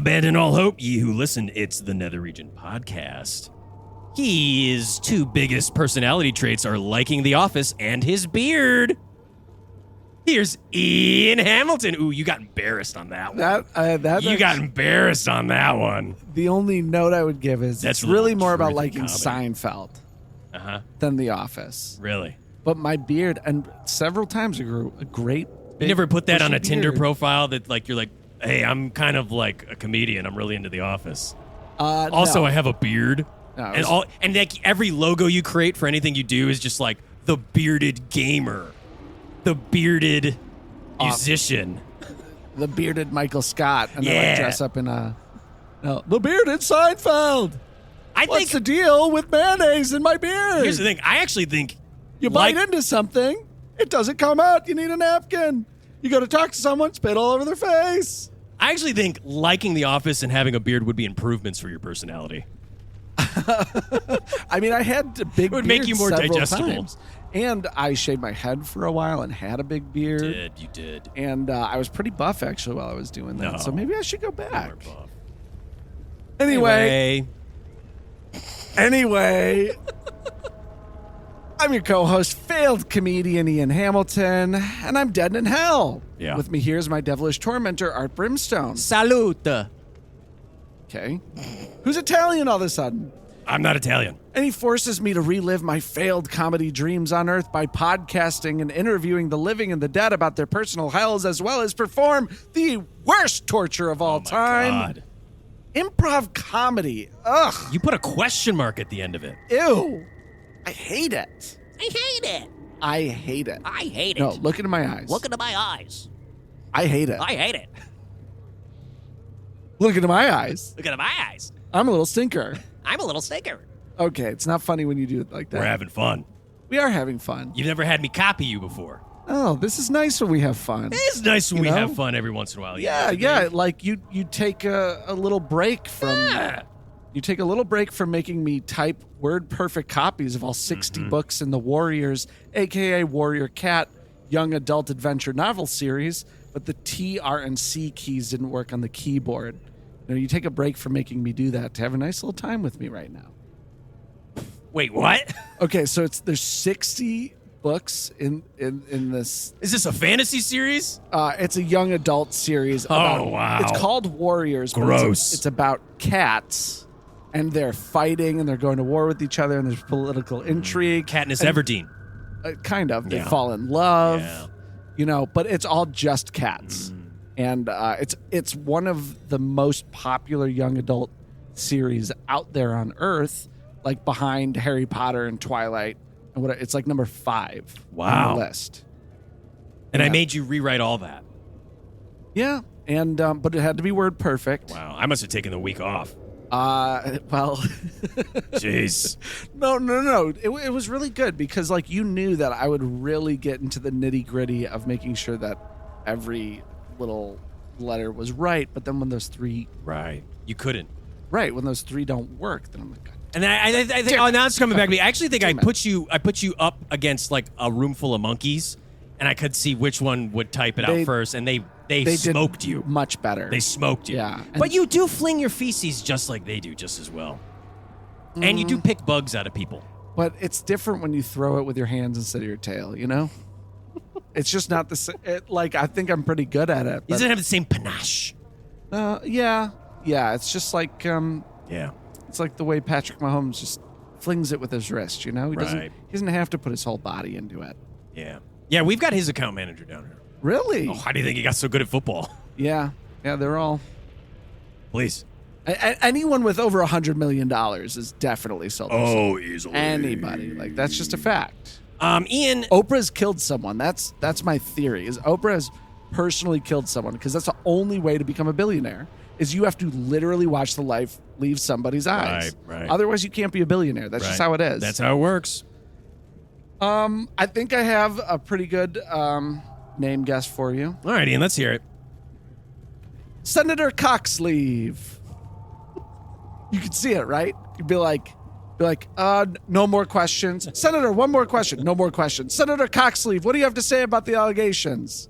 Abandon all hope, ye who listen. It's the Nether Region podcast. His two biggest personality traits are liking The Office and his beard. Here's Ian Hamilton. Ooh, you got embarrassed on that one. You got embarrassed on that one. The only note I would give is That's it's really more about truth liking comedy. Seinfeld than The Office. Really? But my beard, and several times I grew a great You never put that on a bushy Tinder beard. profile that like you're like, hey, I'm kind of like a comedian. I'm really into The Office. Also, no. I have a beard. No, it and was- like every logo you create for anything you do is just like the bearded gamer, the bearded musician. The bearded Michael Scott, and Yeah. then I dress up in the bearded Seinfeld. I What's think the deal with mayonnaise in my beard? here's the thing. I actually think You bite into something, it doesn't come out. You need a napkin. You go to talk to someone, spit all over their face. I actually think liking The Office and having a beard would be improvements for your personality. I mean, I had a big beard. It would make you more several digestible. times. And I shaved my head for a while and had a big beard. You did. And I was pretty buff, actually, while I was doing that. No. So maybe I should go back. More buff. Anyway, I'm your co-host, failed comedian Ian Hamilton, and I'm dead in hell. Yeah. With me here is my devilish tormentor, Art Brimstone. Salute. Okay. Who's Italian all of a sudden? I'm not Italian. And he forces me to relive my failed comedy dreams on Earth by podcasting and interviewing the living and the dead about their personal hells, as well as perform the worst torture of all time. God. Improv comedy. Ugh. You put a question mark at the end of it. Ew. I hate it. I hate it. I hate it. I hate it. No, look into my eyes. Look into my eyes. I hate it. I hate it. Look into my eyes. Look into my eyes. I'm a little stinker. I'm a little stinker. Okay, it's not funny when you do it like that. We're having fun. We are having fun. You've never had me copy you before. Oh, this is nice when we have fun. It's nice when You we know? have fun every once in a while. Yeah. Like you take a little break from Yeah. you take a little break from making me type word perfect copies of all 60 books in the Warriors, aka Warrior Cat young adult adventure novel series, but the T, R, and C keys didn't work on the keyboard. You take a break from making me do that to have a nice little time with me right now. Wait, what? Okay, so there's 60 books in this. Is this a fantasy series? It's a young adult series. About, wow. It's called Warriors. but Gross. It's about cats, and they're fighting, and they're going to war with each other, and there's political intrigue. Katniss And- Everdeen. Kind of. They Yeah. fall in love, Yeah. but it's all just cats. And it's one of the most popular young adult series out there on Earth, like behind Harry Potter and Twilight. And what it's like number 5 Wow. on the list. And I Yeah. made you rewrite all that. Yeah. And but it had to be word perfect. Wow. I must have taken the week off. Well, Jeez. no. It was really good because like you knew that I would really get into the nitty gritty of making sure that every little letter was right. But then when those three You couldn't. when those three don't work, then I'm like, God. And then I think now it's coming back to me. I actually think I Damn it. put you up against like a room full of monkeys, and I could see which one would type it out They- first, and they they smoked did you. much better. They smoked you. Yeah. And- But you do fling your feces just like they do, just as well. And you do pick bugs out of people. But it's different when you throw it with your hands instead of your tail, you know? It's just not the same. Like, I think I'm pretty good at it. He But, doesn't have the same panache. yeah. It's just like, Yeah. it's like the way Patrick Mahomes just flings it with his wrist, you know? He Right. doesn't have to put his whole body into it. Yeah. Yeah, we've got his account manager down here. Really? Oh, how do you think he got so good at football? Yeah. Yeah, they're all. Please. Anyone with over $100 million is definitely sold. Oh, easily. Anybody. Like, that's just a fact. Ian. Oprah's killed someone. That's my theory. Is Oprah has personally killed someone because that's the only way to become a billionaire. Is you have to literally watch the life leave somebody's eyes. Right. Otherwise, you can't be a billionaire. That's just how it is. That's how it works. I think I have a pretty good name guess for you. All right, Ian, let's hear it. Senator Cocksleeve. You could see it, right? You'd be like, no more questions. Senator, one more question. No more questions. Senator Cocksleeve, what do you have to say about the allegations?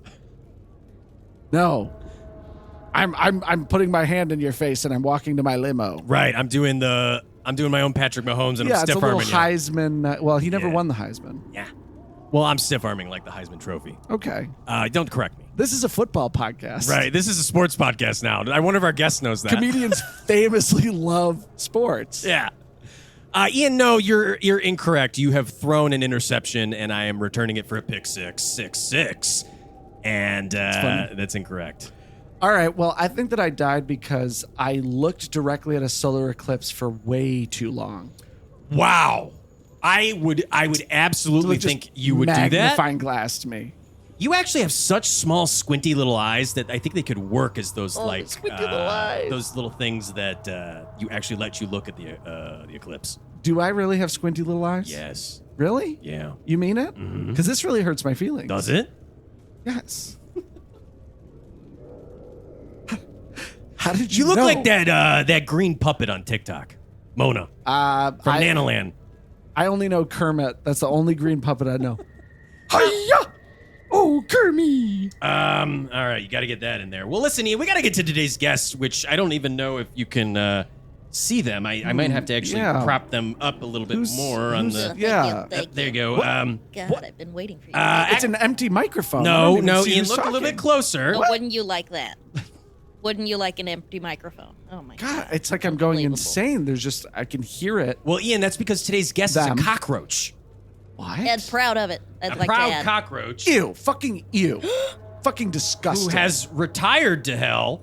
No. I'm putting my hand in your face and I'm walking to my limo. Right. I'm doing my own Patrick Mahomes and Yeah, I'm it's a stiff little arming you. Heisman. Well, he never Yeah. won the Heisman. Yeah. Well, I'm stiff arming like the Heisman Trophy. Okay. Don't correct me. This is a football podcast. Right. This is a sports podcast now. I wonder if our guest knows that. Comedians famously love sports. Yeah. Ian, no, you're incorrect. You have thrown an interception, and I am returning it for a pick six. And funny. that's incorrect. All right. Well, I think that I died because I looked directly at a solar eclipse for way too long. Wow. I would absolutely Just think you would do that. magnifying glass to me. You actually have such small, squinty little eyes that I think they could work as those squinty little eyes. those little things that you actually let you look at the eclipse. Do I really have squinty little eyes? Yes. Really? Yeah. You mean it? Because this really hurts my feelings. Does it? Yes. How did You you look know? like that green puppet on TikTok, Mona from Nanoland. I only know Kermit. That's the only green puppet I know. Hiya! Oh, Kermit! All right, you got to get that in there. Well, listen, Ian, we got to get to today's guests, which I don't even know if you can see them. I might have to actually prop them up a little bit more on the. Yeah. There you go. God, I've been waiting for you. It's an empty microphone. I No, don't even no, see Ian, who's look a little talking. bit closer. But wouldn't you like that? Wouldn't you like an empty microphone? Oh my God, it's like I'm going Unbelievable. insane. There's just, I can hear it. Well, Ian, that's because today's guest Them. is a cockroach. What? And proud of it. I'd A like proud to add. cockroach Ew. Fucking ew. Fucking who disgusting. has retired to hell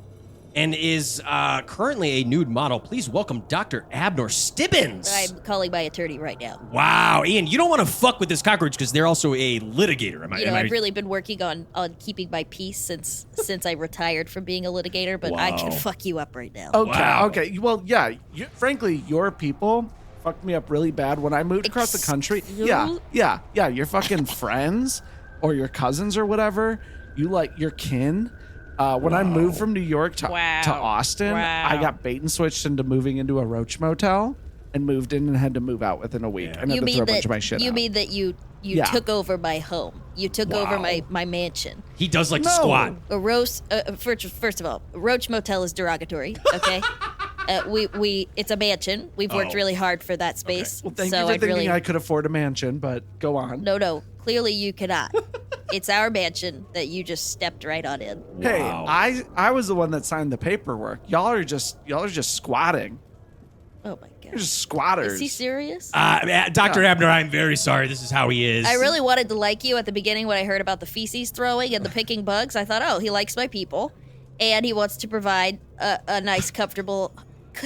and is currently a nude model. Please welcome Dr. Abner Stibbins. I'm calling my attorney right now. Wow, Ian, you don't want to fuck with this cockroach because they're also a litigator. Am I? You know, am I- I've really been working on keeping my peace since I retired from being a litigator, but I can Wow. fuck you up right now. Okay. Wow. Okay. Well, yeah. Frankly, your people fucked me up really bad when I moved across the country. Excuse- Yeah. Your fucking friends or your cousins or whatever. You like your kin. When I moved from New York to Austin, I got bait and switched into moving into a roach motel and moved in and had to move out within a week. Yeah. And had to throw a bunch of my shit you out. mean that you Yeah. took over my home? You took over my mansion. He does like to No. squat. A roast. First of all, roach motel is derogatory. Okay, it's a mansion. We've worked Oh. really hard for that space. Well, thank so you for I'd thinking really I could afford a mansion, but go on. no. Clearly, you cannot. It's our mansion that you just stepped right on in. Hey, Wow. I was the one that signed the paperwork. Y'all are just squatting. Oh my You're god. just squatters. Is he serious? Dr. Abner, I'm very sorry. This is how he is. I really wanted to like you at the beginning when I heard about the feces throwing and the picking bugs. I thought, oh, he likes my people, and he wants to provide a nice, comfortable,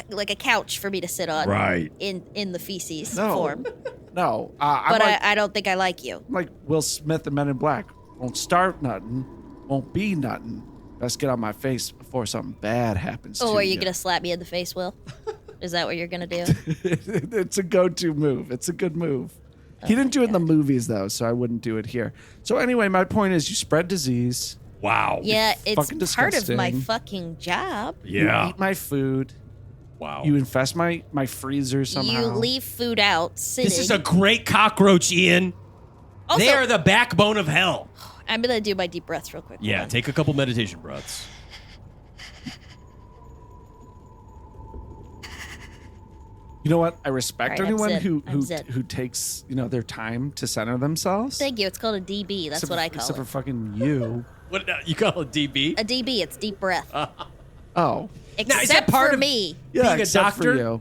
like a couch for me to sit on. Right. In the feces No. form. No, I'm But like, I don't think I like you. I'm like Will Smith and Men in Black. Won't start nothing, won't be nothing. Best get on my face before something bad happens to Oh, you. are you gonna slap me in the face, Will? Is that what you're gonna do? It's a go-to move. It's a good move. He didn't do it in the movies, though, so I wouldn't do it here. So anyway, my point is you spread disease. Wow. Yeah, fucking it's part of my disgusting. fucking job. Yeah. You eat my food. Wow. You infest my freezer somehow. You leave food out sitting. This is a great cockroach, Ian. Also, They are the backbone of hell. I'm gonna do my deep breaths real quick. Hold Yeah, on. take a couple meditation breaths. You know what? I respect All right, I'm anyone zen. I'm zen. who takes their time to center themselves. Thank you. It's called a DB. That's Except what for- I call Except it. for fucking you. What you call it, DB? A DB. It's deep breath. Oh, Now, is Except that part for of- me. yeah. Being a except doctor? for you.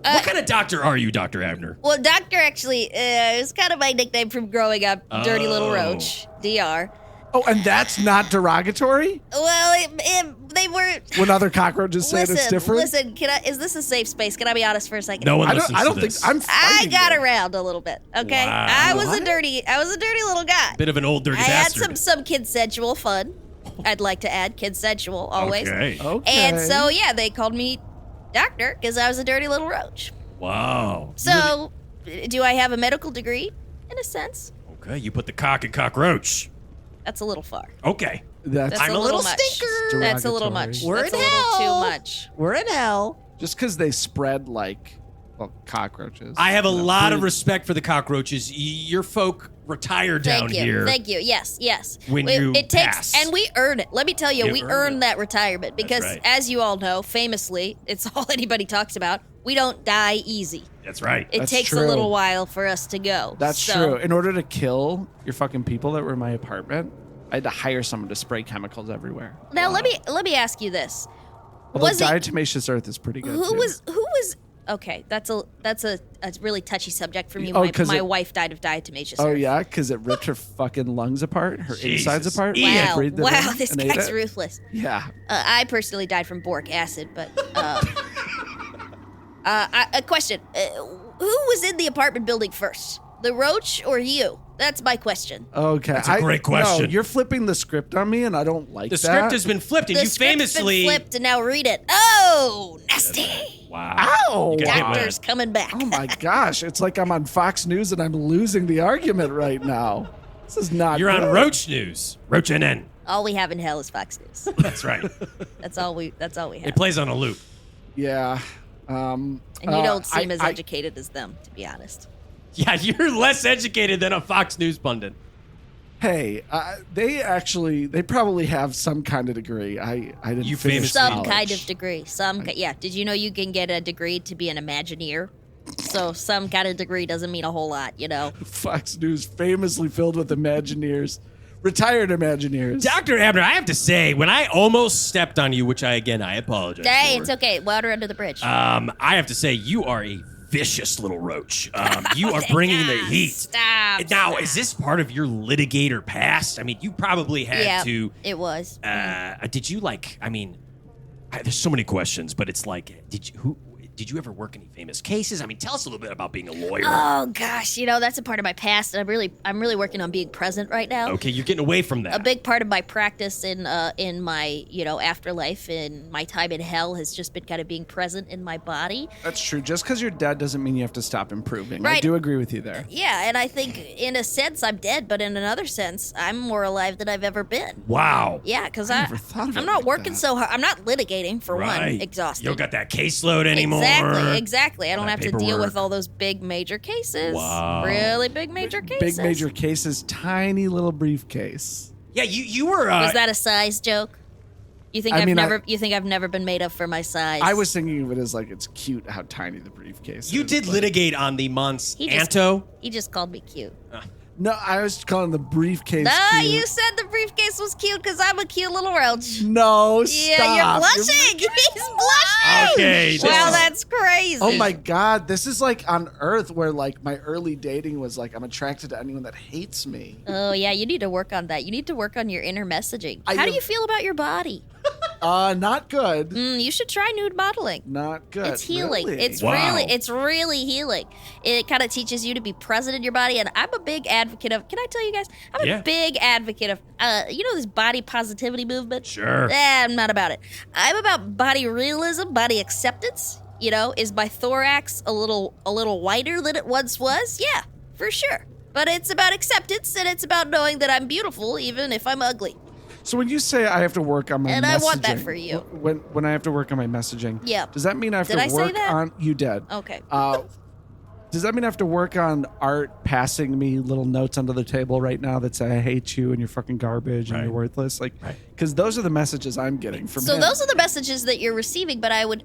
What kind of doctor are you, Dr. Abner? Well, Doctor actually is kind of my nickname from growing up. Dirty Little Oh. Roach. DR. Oh, and that's not derogatory Well, they were. when other cockroaches say it's different. Listen. Is this a safe space? Can I be honest for a second? No one I listens don't to think this. I'm. I fighting got you. around a little bit. Okay, Wow. I was What? a dirty little guy. Bit of an old dirty I had bastard. some consensual fun. I'd like to add consensual always. Okay. Okay. And so yeah, they called me doctor because I was a dirty little roach. Wow. So, do I have a medical degree? In a sense, Okay, you put the cock in cockroach. that's a little far. Okay. That's That's I'm a a little little much. stinker. That's a little much. We're That's in a little hell. too much. We're in hell. just because they spread like Well, cockroaches. I have a lot of bird- respect for the cockroaches. Your folk retire down here. Thank you. Yes. When you it pass. takes, and we earn it. Let me tell you, You we earn earn it. that retirement because, right. as you all know, famously, it's all anybody talks about. We don't die easy. That's right. It That's takes true. a little while for us to go. That's So- true. In order to kill your fucking people that were in my apartment, I had to hire someone to spray chemicals everywhere. Now let me ask you this: Although was it diatomaceous earth is pretty good. who too. was? Okay, that's a really touchy subject for me. Oh, 'cause my it- wife died of diatomaceous. Oh earth. yeah, because it ripped her fucking lungs apart, her Jesus. insides apart. Ian. and Wow, breathed it wow, in this and ate guy's it. ruthless. Yeah. I personally died from boric acid, but a question: who was in the apartment building first, the roach or you? That's my question. Okay. That's a great question. No, you're flipping the script on me, and I don't like The that. script has been flipped, and The you script's famously. been flipped, and now read it. Oh, nasty! Wow. Ow! You got hit with Doctor's it. coming back. Oh my gosh! It's like I'm on Fox News and I'm losing the argument right now. This is not. You're on good. Roach News. Roach NN. All we have in hell is Fox News. That's right. That's all we have. It plays on a loop. Yeah. And you don't seem as I- educated as them, to be honest. Yeah, you're less educated than a Fox News pundit. Hey, they probably have some kind of degree. I didn't. You finish famous- Some college. kind of degree. Yeah. Did you know you can get a degree to be an Imagineer? So some kind of degree doesn't mean a whole lot, you know. Fox News famously filled with Imagineers, retired Imagineers. Dr. Abner, I have to say, when I almost stepped on you, which I apologize Hey, for. it's okay. Water under the bridge. I have to say, you are a vicious little roach. You are bringing the heat. Stop. Now, is this part of your litigator past? I mean, you probably had Yeah, to. it was. Did you there's so many questions, but it's like, did you ever work any famous cases? I mean, tell us a little bit about being a lawyer. Oh gosh, that's a part of my past, and I'm really working on being present right now. Okay, you're getting away from that. A big part of my practice in my afterlife and my time in hell has just been kind of being present in my body. That's true. Just because you're dead doesn't mean you have to stop improving. I Right. do agree with you there. Yeah, and I think in a sense I'm dead, but in another sense I'm more alive than I've ever been. Wow. Yeah, because never thought of it I'm not like working that. so hard. I'm not litigating for one. Right. Exhausted. You don't got that caseload anymore. Exactly. I don't That have to deal paperwork. with all those big major cases. Wow. Really big major cases. Big major cases, tiny little briefcase. Yeah, you were. Was that a size joke? You think I mean, you think I've never been made up for my size? I was thinking of it as like it's cute how tiny the briefcase You is. did but- litigate on the He just- Monsanto. He just called me cute. No, I was calling the briefcase No, cute. you said the briefcase was cute because I'm a cute little roach. No, Yeah, stop. you're blushing. He's blushing. Okay, Wow, this is- that's crazy. Oh my god, this is like on Earth where like my early dating was like I'm attracted to anyone that hates me. Oh yeah, you need to work on that. You need to work on your inner messaging. I How do have- you feel about your body? Not good. You should try nude modeling. Not good. It's healing. Really? It's Wow. it's really healing. It kind of teaches you to be present in your body, and I'm a big advocate of. Can I tell you guys? I'm Yeah. a big advocate of. This body positivity movement. Sure. I'm not about it. I'm about body realism, body acceptance. Is my thorax a little wider than it once was? Yeah, for sure. But it's about acceptance, and it's about knowing that I'm beautiful, even if I'm ugly. So when you say I have to work on my And messaging, I want that for you. When I have to work on my messaging, Yeah. does that mean I have Did to I say work that? on you did? Okay. Does that mean I have to work on Art passing me little notes under the table right now that say I hate you and you're fucking garbage and Right. you're worthless? Like, Right. because those are the messages I'm getting from So him. those are the messages that you're receiving, but I would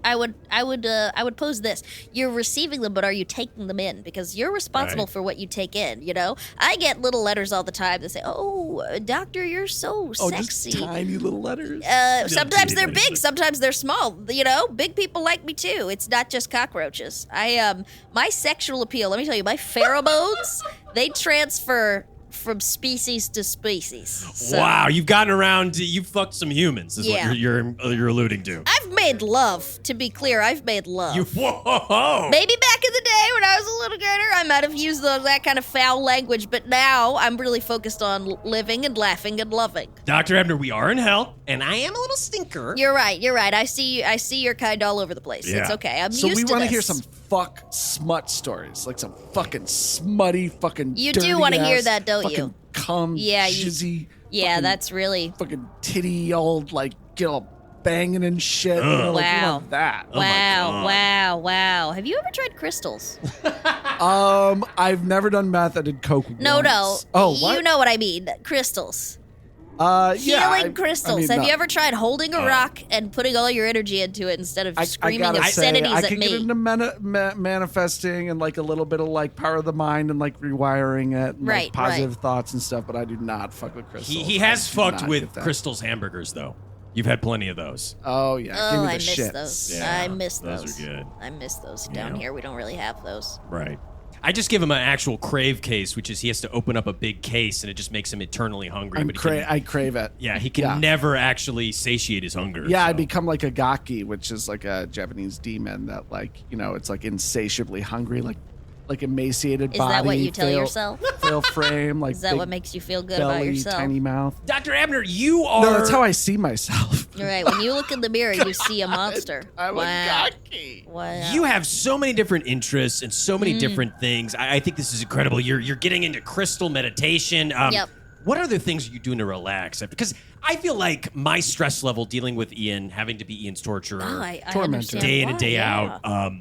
pose this: you're receiving them, but are you taking them in? Because you're responsible Right. for what you take in. I get little letters all the time that say, "Oh, doctor, you're so sexy." just tiny little letters. Sometimes they're teeny big, sometimes they're small. Big people like me too. It's not just cockroaches. My sexual appeal. Let me tell you, my pheromones they transfer from species to species. So, Wow, you've gotten around. You fucked some humans. Is Yeah. what you're alluding to. I've made love. To be clear, I've made love. Whoa. Maybe back in the day when I was a little girl, I might have used that kind of foul language, but now I'm really focused on living and laughing and loving. Dr. Ebner, we are in hell, and I am a little stinker. You're right. I see your kind all over the place. It's Yeah. okay. I'm So used we to want to this. hear some fuck smut stories, like some fucking smutty fucking. You do dirty wanna hear ass that, don't you? fucking cum, Yeah, jizzy, Yeah, fucking, that's really. fucking titty old like get all banging and shit. You know, like, we Wow. love that. Oh my God. Wow. Have you ever tried crystals? I've never done meth. I did coke No. once. Oh, what? You know what I mean. Crystals. Yeah, Healing crystals. Have no. you ever tried holding a rock and putting all your energy into it instead of I screaming gotta say, obscenities I at could me? get into manifesting and like a little bit of like power of the mind and like rewiring it, and, Right, like positive thoughts and stuff. But I do not fuck with crystals. He has I do fucked not with get that. Crystal's hamburgers, though. You've had plenty of those. Oh yeah, give Oh, me the I miss shits. those. Yeah, I miss those those. are good. I miss those. Down Yeah. here, we don't really have those. Right. I just give him an actual crave case, which is he has to open up a big case, and it just makes him eternally hungry. But he can, I crave it. yeah, he can Yeah. never actually satiate his hunger. Yeah, I so. become like a gaki, which is like a Japanese demon that, like, you know, it's like insatiably hungry, like emaciated Is body. that what you tell fail- yourself? Fail frame, like Is that big what makes you feel good belly, about yourself? tiny mouth. Dr. Abner, you are. No, that's how I see myself. All right. When you look in the mirror, you see a monster. I'm wow. a gaki. Wow. You have so many different interests and so Mm. many different things. I think this is incredible. You're getting into crystal meditation. Yep. What other things are you doing to relax? Because I feel like my stress level dealing with Ian, having to be Ian's torturer Oh, I Tormentor. understand day in why, and day yeah. out,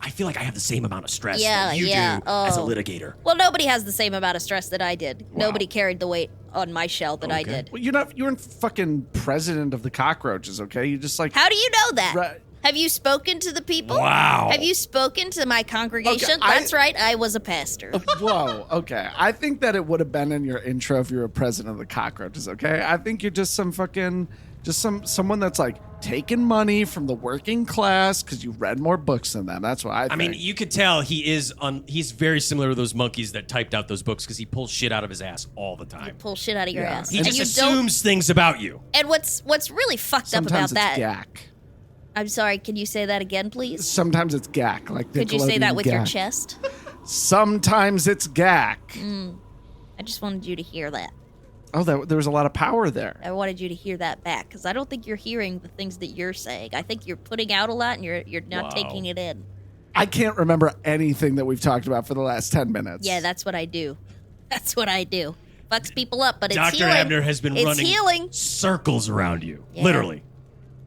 I feel like I have the same amount of stress Yeah, that you yeah. do as a Oh. litigator. Well, nobody has the same amount of stress that I did. Nobody carried the weight on my shell that I Okay. did. Well, you weren't fucking president of the cockroaches, okay? You just like How do you know that? Right. Have you spoken to the people? Wow. Have you spoken to my congregation? Okay, That's right. I was a pastor. Whoa, okay. I think that it would have been in your intro if you were president of the cockroaches, okay? I think you're just someone that's like taking money from the working class because you read more books than them. That's what I think. I mean, you could tell he's very similar to those monkeys that typed out those books because he pulls shit out of his ass all the time. Pull shit out of your Yeah. ass. He and just you don't. assumes things about you. And what's really fucked sometimes up about that? it's gack. I'm sorry. Can you say that again, please? Sometimes it's gack. Like Could you say that Nickelodeon with your gack. chest? Sometimes it's gack. I just wanted you to hear that. Oh, there was a lot of power there. I wanted you to hear that back because I don't think you're hearing the things that you're saying. I think you're putting out a lot and you're not Wow. taking it in. I can't remember anything that we've talked about for the last 10 minutes. Yeah, that's what I do. That's what I do. Fucks people up, but it's Dr. healing. Abner has been it's running healing. circles around you. Yeah.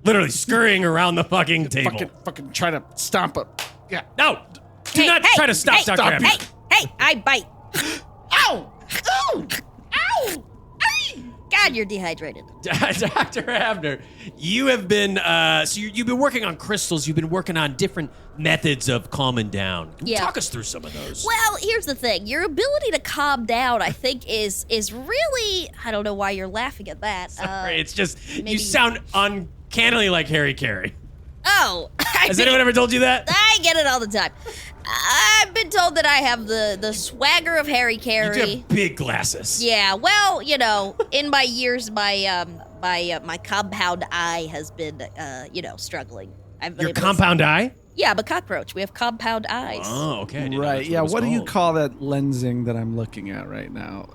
Literally scurrying around the fucking table. Fucking try to stomp it. Yeah. No, do not try to stop Dr. Abner. Hey, I bite. Ow! Ow! Ow! God, you're dehydrated. Dr. Abner, you have been you've been working on crystals. You've been working on different methods of calming down. Yeah. Talk us through some of those. Well, here's the thing. Your ability to calm down, I think, is really. I don't know why you're laughing at that. Sorry, it's just maybe- you sound uncannily like Harry Carey. Oh, Has anyone ever told you that? I get it all the time. I've been told that I have the swagger of Harry You Carey. do have big glasses. Yeah, well, you know, in my years, my compound eye has been, struggling. I've been Your able to- compound eye? Yeah, I'm a cockroach. We have compound eyes. Oh, okay. I didn't know Right. that's Yeah. it was What do you called. call that lensing that I'm looking at right now?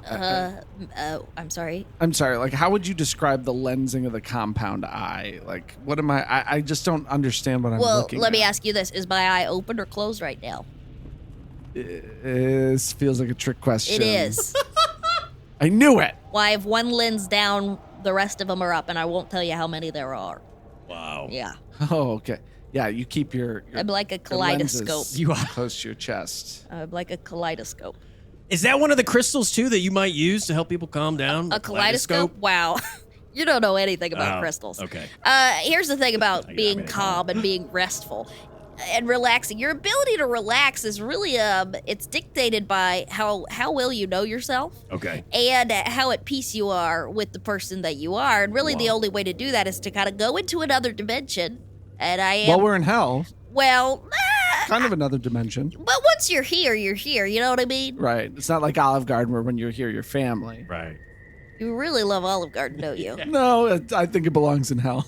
I'm sorry. I'm sorry. Like, how would you describe the lensing of the compound eye? Like, what am I just don't understand what I'm Well, looking let me at. ask you this: is my eye open or closed right now? This feels like a trick question. It is. I knew it. Well, I have one lens down. The rest of them are up, and I won't tell you how many there are. Wow. Yeah, Oh, okay. Yeah, you keep your I'm like a your lenses kaleidoscope. You are. close to your chest. I'm like a kaleidoscope. Is that one of the crystals too that you might use to help people calm down? A kaleidoscope? Wow. You don't know anything about Oh, crystals. okay. Here's the thing about I being mean, calm and being restful and relaxing. Your ability to relax is really it's dictated by how well you know yourself Okay. and how at peace you are with the person that you are. And really the Wow. only way to do that is to kind of go into another dimension. And I am Well, we're in hell. kind Kind of another dimension. but once you're here, you're here. You know what I mean? Right. It's not like Olive Garden where when you're here, you're family. Right. You really love Olive Garden, don't you? No, I think it belongs in hell.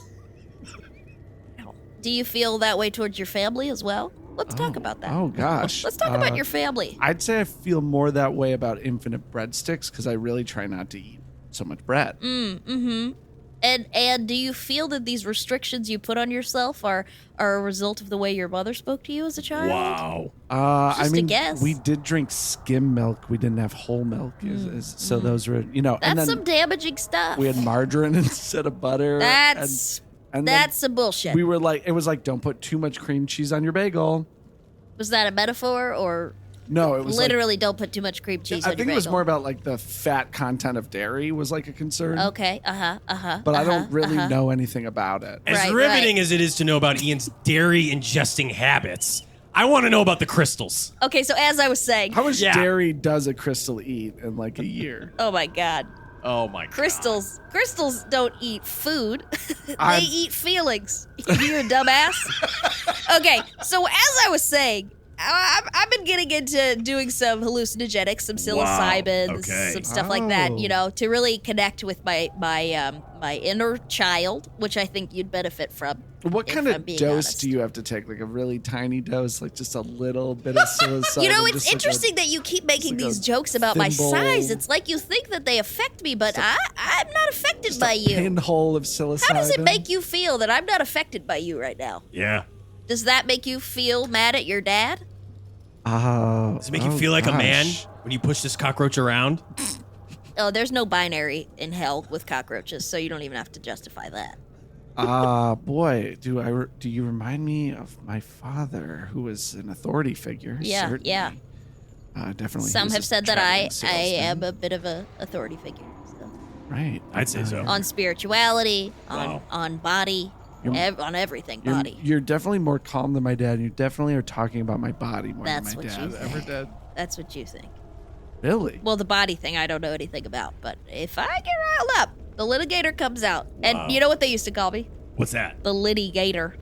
Do you feel that way towards your family as well? Let's talk about that. Oh, gosh. Let's talk about your family. I'd say I feel more that way about infinite breadsticks because I really try not to eat so much bread. And do you feel that these restrictions you put on yourself are a result of the way your mother spoke to you as a child? Wow. Just I a mean, guess. we did drink skim milk. We didn't have whole milk. So those were, and That's then some damaging stuff. we had margarine instead of butter. That's And then That's some bullshit. we were like, it was like, don't put too much cream cheese on your bagel. Was that a metaphor or No, it was literally don't put too much cream cheese I on your think it was bagel? more about like the fat content of dairy was like a concern. Okay. But I don't really know anything about it. As Right, riveting right. as it is to know about Ian's dairy ingesting habits, I want to know about the crystals. Okay, so as I was saying, How much Yeah. dairy does a crystal eat in like a year? oh my god. Oh my god. Crystals don't eat food. They I'm- eat feelings. You a dumbass. Okay, so as I was saying, I've been getting into doing some hallucinogenics, some psilocybins, okay. some stuff like that, Oh. to really connect with my inner child, which I think you'd benefit from. What if kind I'm of being dose honest. do you have to take? Like a really tiny dose, like just a little bit of psilocybin? You know, just it's like interesting that you keep making like a these jokes about my thimble. size. It's like you think that they affect me, but I'm not affected just by a you. pinhole of psilocybin. How does it make you feel that I'm not affected by you right now? Yeah. Does that make you feel mad at your dad? Does it make you feel like a man when you push this cockroach around? Oh, there's no binary in hell with cockroaches, so you don't even have to justify that. Boy, do you remind me of my father, who was an authority figure? Yeah, certainly. yeah. Definitely. Some he was have a said that I traveling am salesman. a bit of a authority figure. So. Right. I'd say so. On spirituality, Wow. on body, on everything You're, body. you're definitely more calm than my dad. You definitely are talking about my body more That's than my what dad you ever think. did. That's what you think. Really? Well, the body thing I don't know anything about, but if I get riled up, the litigator comes out. And you know what they used to call me? What's that? The litigator.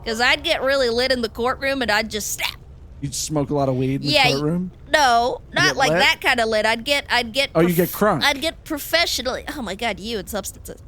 Because I'd get really lit in the courtroom and I'd just snap. You'd smoke a lot of weed in Yeah, the courtroom? No, not get like lit? that kind of lit. I'd get. Oh, you get crunk. I'd get professionally. Oh my god, you and substances.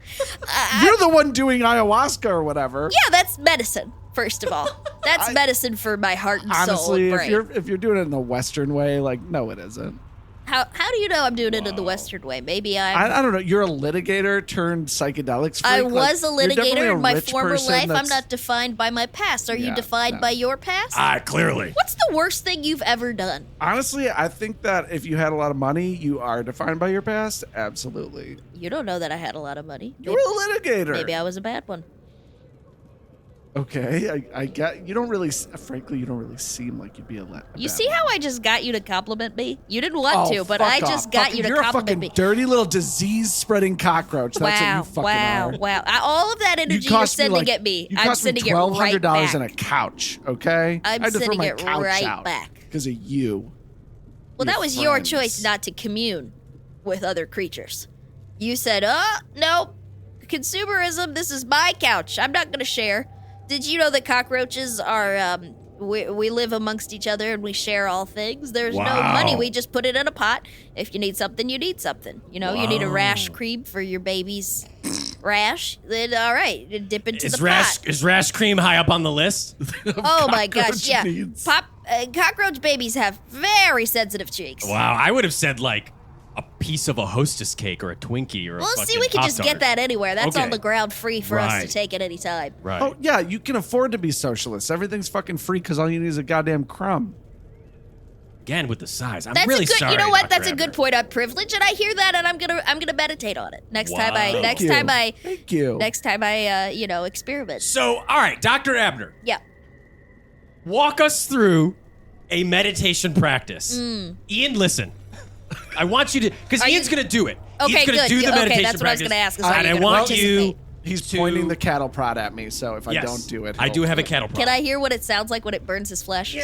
You're the one doing ayahuasca or whatever. Yeah, that's medicine. First of all, that's medicine for my heart and soul Honestly, and brain. if you're doing it in the Western way, like, no, it isn't. How do you know I'm doing it in the Western way? Maybe I don't know. You're a litigator turned psychedelics freak. I Like, was a you're definitely litigator a in my rich former person life. I'm that's- not defined by my past. Are you Yeah, defined no. by your past? Clearly. What's the worst thing you've ever done? Honestly, I think that if you had a lot of money, you are defined by your past. Absolutely. You don't know that I had a lot of money. You're a litigator. Maybe I was a bad one. Okay, I get. You don't really, frankly, you don't really seem like you'd be a bad You see how I just got you to compliment me? You didn't want to, but I just got you to You're a compliment fucking me. dirty little disease-spreading cockroach. That's what you fucking are. Wow. All of that You energy you're cost me sending like, at me, you I'm cost me sending it right $1,200 back. in a couch. Okay, I'm I had to throw sending my it couch right out back. because of you. Well, that your was your friends. choice not to commune with other creatures. You said, "Oh, no, consumerism. This is my couch. I'm not going to share." Did you know that cockroaches are? We live amongst each other and we share all things. There's no Wow. money. We just put it in a pot. If you need something, you need something. You know, you need a rash Wow. cream for your baby's rash. Then all right, you dip into Is the rash pot. is rash cream high up on the list? Oh my gosh, cockroach yeah. needs. Cockroach babies have very sensitive cheeks. Wow, I would have said like a piece of a Hostess cake or a Twinkie or a Well, see, fucking we could just Pop-Tart. get that anywhere. That's Okay. on the ground, free for us to Right. take at any time. Right. Oh yeah, you can afford to be socialist. Everything's fucking free because all you need is a goddamn crumb. Again with the size. I'm That's really a good. sorry. You know what? Dr. That's a Abner. good point. I'm privileged, and I hear that, and I'm gonna meditate on it next time. Wow. Thank you. Next time I experiment. So, all right, Dr. Abner, Yeah. walk us through a meditation practice. Mm. Ian, listen. I want you to, because Are you- Ian's going to do it. Okay, Ian's going to good. do the Okay, meditation that's what I was practice. gonna ask, is are And you I gonna want you participate? He's to- pointing the cattle prod at me, so if I Yes, don't do it, I do he'll- have a cattle prod. Can I hear what it sounds like when it burns his flesh?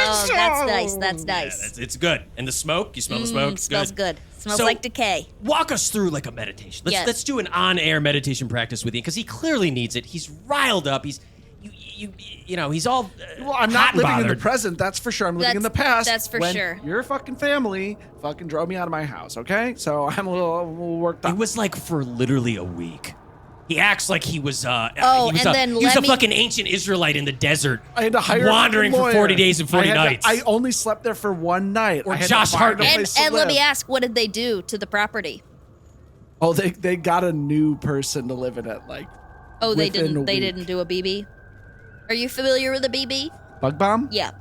Oh, that's nice. That's Yeah, nice. it's good. And the smoke, you smell the smoke? It's Smells good. Smells So- like decay. Walk us through like a meditation. Yes. Let's do an on-air meditation practice with Ian because he clearly needs it. He's riled up. He's he's all Well, I'm hot not and living in the bothered. present. That's for sure. I'm living in the That's- past. that's for when sure. Your fucking family fucking drove me out of my house. Okay, so I'm a little worked up. It was like for literally a week. He acts like he was. Oh, he was and a, then he was let a me- fucking ancient Israelite in the desert, I had to hire wandering a for lawyer. 40 days and 40 nights. I only slept there for one night. Or I had Josh to find a Hartnett. place to And let me live. ask, what did they do to the property? Oh, they got a new person to live in it. Like, Oh, they within a didn't. They week. didn't do a BB. Are you familiar with a BB? bug bomb. Yeah.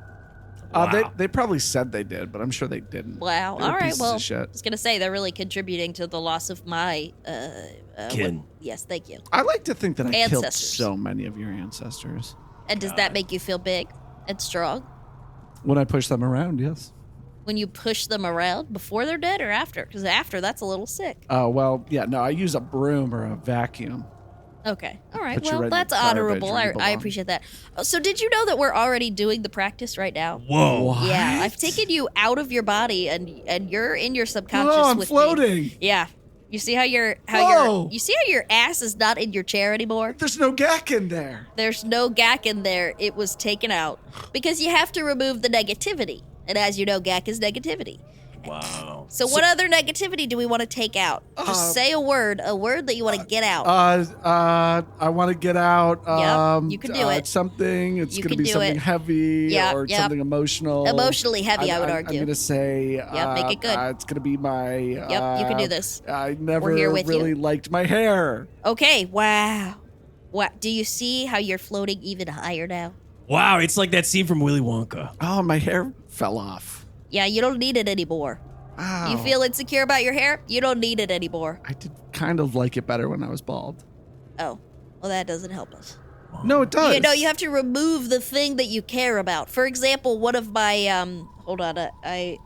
Wow. They probably said they did, but I'm sure they didn't. Wow. They were All right. pieces Well, I of shit. was gonna say they're really contributing to the loss of my Kin. yes, thank you. I like to think that I killed Ancestors. so many of your ancestors. And does that make you feel big and strong When I push them around, yes. when you push them around before they're dead or after? Because after, that's a little sick. Oh, well, yeah, no, I use a broom or a vacuum. Okay. All right. Put you Well, right in the that's garbage honorable. where you I belong. appreciate that. Oh, so did you know that we're already doing the practice right now? Whoa. What? Yeah, I've taken you out of your body and you're in your subconscious Oh, I'm with floating. me. Yeah. You see how Whoa. you see how your ass is not in your chair anymore? There's no gack in there. There's no gack in there. It was taken out because you have to remove the negativity. And as you know, gack is negativity. Wow. So what other negativity do we want to take out? Just say a word that you want to get out. I want to get out. You can do it. Something. It's You going to can be do something it. heavy Yep, or yep. something emotional. Emotionally heavy, I would I'm argue. going to say. make it good. It's going to be my. Yep, you can do this. I never We're here with really you. liked my hair. Okay, wow. What do you see how you're floating even higher now? Wow, it's like that scene from Willy Wonka. Oh, my hair fell off. Yeah, you don't need it anymore. Wow. You feel insecure about your hair? You don't need it anymore. I did kind of like it better when I was bald. Oh, well, that doesn't help us. No, it does. You know, you have to remove the thing that you care about. For example, one of my hold on, I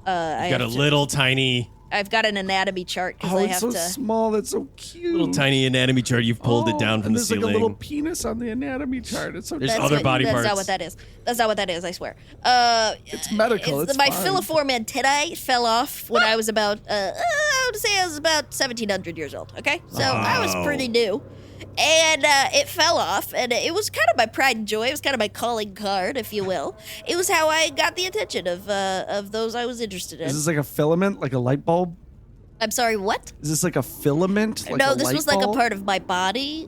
You got a little tiny I've got an anatomy chart because Oh, I it's have so to. small. That's so cute. little tiny anatomy chart. You've pulled it down from and the there's ceiling. like a little penis on the anatomy chart. It's so There's cute. other body That's parts. not what that is. That's not what that is. I swear. It's medical. It's my fine. filiform antennae fell off when I was about. I would say I was about 1,700 years old. Okay, so I was pretty new, and it fell off, and it was kind of my pride and joy. It was kind of my calling card, if you will. It was how I got the attention of those I was interested in. Is this like a filament, like a light bulb? I'm sorry, what? Is this like a filament? Like No, a this light was like a bulb? part of my body,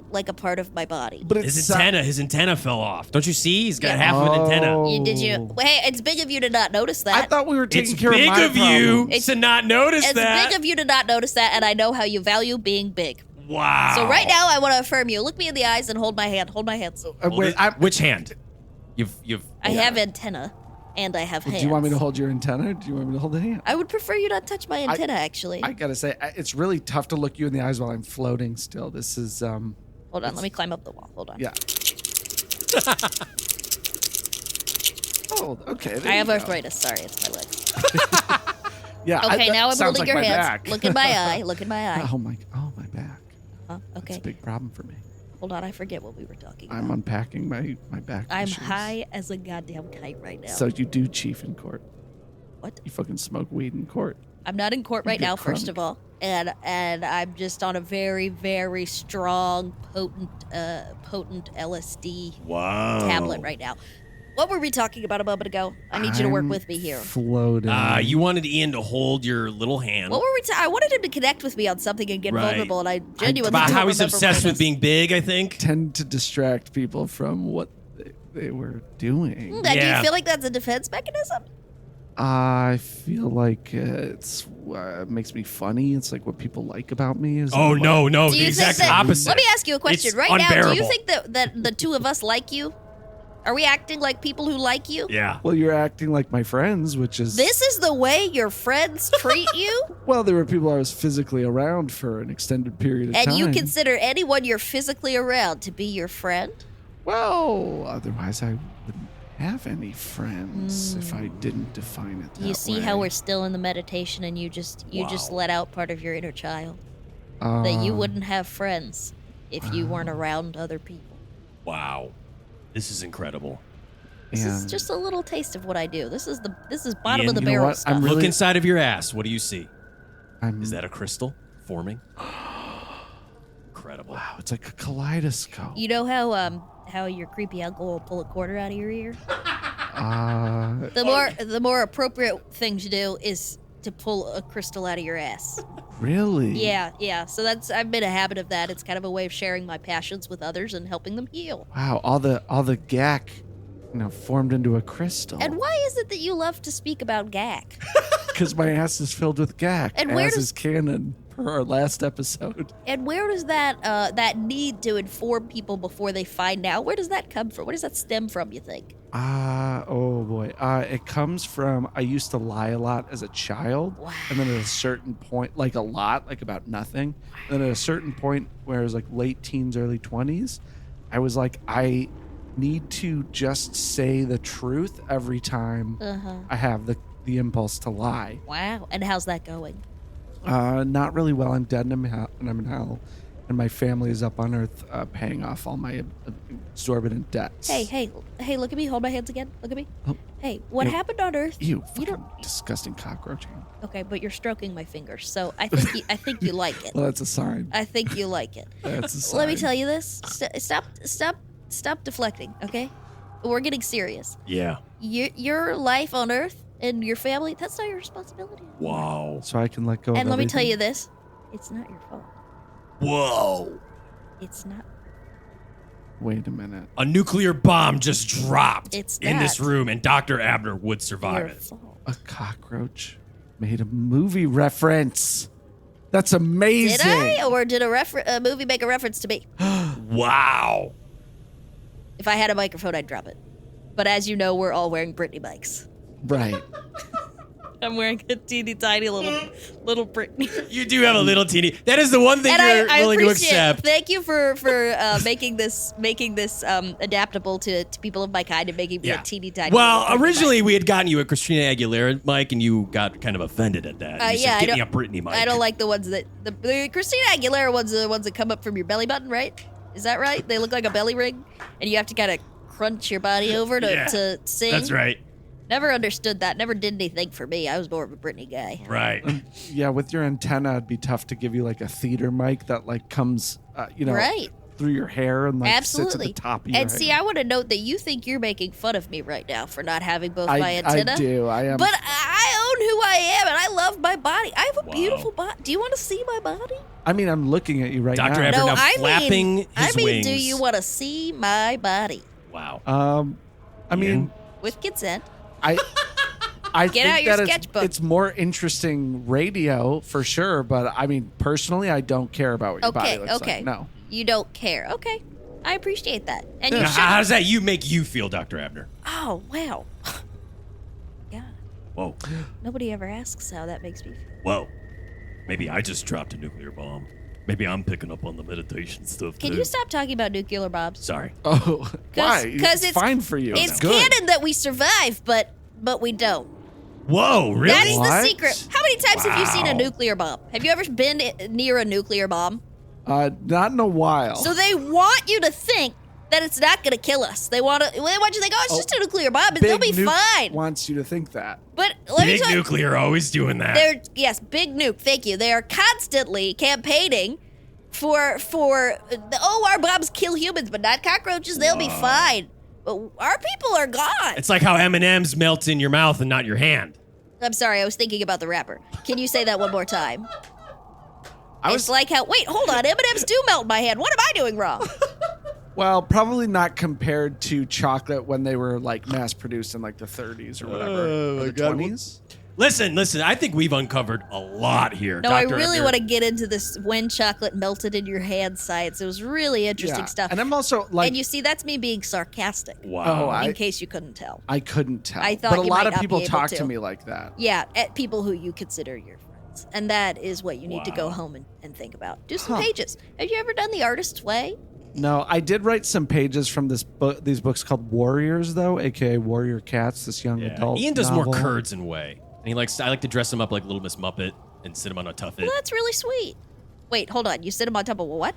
But it's His antenna fell off. Don't you see? He's got Yeah. half of an antenna. Did you? Well, hey, it's big of you to not notice that. I thought we were taking It's care big of my of you problem. to not notice It's that. big of you to not notice that, and I know how you value being big. Wow. So right now, I want to affirm you. Look me in the eyes and hold my hand. Hold my hands. Wait, Which hand? You've. I have antenna, and I have hands. do you want me to hold your antenna? Or do you want me to hold the hand? I would prefer you not touch my antenna, actually. I gotta say, it's really tough to look you in the eyes while I'm floating. Still, this is Hold on, let me climb up the wall. Hold on. yeah. Oh, okay. there I have you go. arthritis. Sorry, it's my legs. Yeah. Okay, that now I'm sounds holding like your my hands. back. Look in my eye. Look in my eye. Oh my back. Huh? It's Okay, a big problem for me. hold on. I forget what we were talking about. I'm unpacking my back. I'm issues. high as a goddamn kite right now. So you do chief in court. What? You fucking smoke weed in court. I'm not in court right get now, first crunk. of all, and I'm just on a very, very strong, potent LSD Wow. tablet right now. What were we talking about a moment ago? I need you to work I'm with me here. Floating. You wanted Ian to hold your little hand. What were we? I wanted him to connect with me on something and get Right. vulnerable, and I genuinely About don't how he's remember obsessed what it with is. being big, I think. tend to distract people from what they were doing. Do Yeah. you feel like that's a defense mechanism? I feel like it makes me funny. It's like what people like about me is. Oh, no. Do The you think exact that, opposite. Let me ask you a question It's right now. Do you unbearable. think that the two of us like you? Are we acting like people who like you? Yeah. Well, you're acting like my friends, which is This is the way your friends treat you? Well, there were people I was physically around for an extended period of And time. you consider anyone you're physically around to be your friend? Well, otherwise I wouldn't have any friends if I didn't define it that You see way. how we're still in the meditation and you just Wow. let out part of your inner child. That you wouldn't have friends if you weren't around other people. Wow. This is incredible. This is and- just a little taste of what I do. This is bottom Ian, of the you know barrel what? stuff. I'm really- Look inside of your ass. What do you see? I'm, Is that a crystal forming? Incredible. wow, it's like a kaleidoscope. You know how your creepy uncle will pull a quarter out of your ear? Uh, The more appropriate thing to do is to pull a crystal out of your ass. really? Yeah. So I've made a habit of that. It's kind of a way of sharing my passions with others and helping them heal. Wow, all the gack, formed into a crystal. And why is it that you love to speak about gack? Because my ass is filled with gack. And where as does- is canon per our last episode. And where does that need to inform people before they find out? Where does that come from? Where does that stem from, you think? Oh boy. It comes from, I used to lie a lot as a child. Wow. And then at a certain point, like a lot, like about nothing. And then at a certain point where it was like late teens, early 20s, I was like, I need to just say the truth every time I have the impulse to lie. Wow. And how's that going? Not really well. I'm dead and I'm in hell. And my family is up on earth paying off all my exorbitant debts. Hey, look at me. Hold my hands again. Look at me. Oh. Hey, what happened on Earth? You You fucking disgusting cockroach. Okay, but you're stroking my fingers, so I think you like it. Well, that's a sign. I think you like it. That's a sign. Let me tell you this. Stop deflecting, okay? We're getting serious. Yeah. Your life on Earth and your family, that's not your responsibility. Wow. So I can let go of And let me tell everything? you this. It's not your fault. Whoa. It's not. Wait a minute. A nuclear bomb just dropped It's in this not. room, and Dr. Abner would survive Your it. fault. A cockroach made a movie reference. That's amazing. Did I? Or did a movie make a reference to me? Wow. If I had a microphone, I'd drop it. But as you know, we're all wearing Britney mics. Right. I'm wearing a teeny tiny little Britney. You do have a little teeny. That is the one thing And you're I willing to appreciate accept. Thank you for making this adaptable to people of my kind and making me a teeny tiny. Well, little Britney originally we had gotten you a Christina Aguilera mic, and you got kind of offended at that. You said, I "Get me a don't- Britney mic." I don't like the ones that the Christina Aguilera ones are the ones that come up from your belly button, right? Is that right? They look like a belly ring, and you have to kind of crunch your body over Yeah, to sing. That's right. Never understood that. Never did anything for me. I was more of a Britney guy. Right. Yeah, with your antenna, it'd be tough to give you like a theater mic that like comes, Right. through your hair and like Absolutely. sits at the top of your And head. see, I want to note that you think you're making fun of me right now for not having both my I antenna. do. I am. But I own who I am, and I love my body. I have a beautiful body. Do you want to see my body? I mean, I'm looking at you right Dr. now. Abner now I flapping mean, his wings. do you want to see my body Wow. I mean, with consent? I Get think out your that sketchbook. it's more interesting radio for sure, but I mean, personally, I don't care about what your body looks like. No. You don't care. Okay, I appreciate that. And you Now, should. how does that make you feel, Dr. Abner? Oh wow. God, Whoa. nobody ever asks how that makes me feel. Whoa. Maybe I just dropped a nuclear bomb. Maybe I'm picking up on the meditation stuff, Can too. you stop talking about nuclear bombs? Sorry. Oh, why? Because it's fine for you. It's good. canon that we survive, but we don't. Whoa, really? That is the What? secret. How many times have you seen a Wow. nuclear bomb? Have you ever been near a nuclear bomb? Not in a while. So they want you to think that it's not going to kill us. They want you to think, oh, it's just a nuclear bomb, and they'll be Nuke fine. Wants you to think that. But let me Big tell you, nuclear always doing that. yes, big nuke. Thank you. They are constantly campaigning for our bombs kill humans, but not cockroaches. They'll be fine. But our people are gone. It's like how M&M's melt in your mouth and not your hand. I'm sorry, I was thinking about the rapper. Can you say that one more time? I It's was like how, wait, hold on, M&M's do melt in my hand. What am I doing wrong? well, probably not compared to chocolate when they were like mass produced in like the 30s or whatever, Oh, or my the God. 20s. Listen, I think we've uncovered a lot here. No, I Dr. really Abner. want to get into this when chocolate melted in your hand science. It was really interesting stuff. And I'm also like, And you see, that's me being sarcastic. Wow. Oh, In case you couldn't tell. I couldn't tell. I thought but a you lot might of not people be able talk to. to me like that. Yeah, at people who you consider your friends. And that is what you need to go Wow. home and think about. Do some pages. Have you ever done the artist's way? No, I did write some pages from these books called Warriors, though, aka Warrior Cats. This young adult. Ian does more novel. curds and whey. And I like to dress him up like Little Miss Muppet and sit him on a tuffet. Well, that's really sweet. Wait, hold on. You sit him on top of what?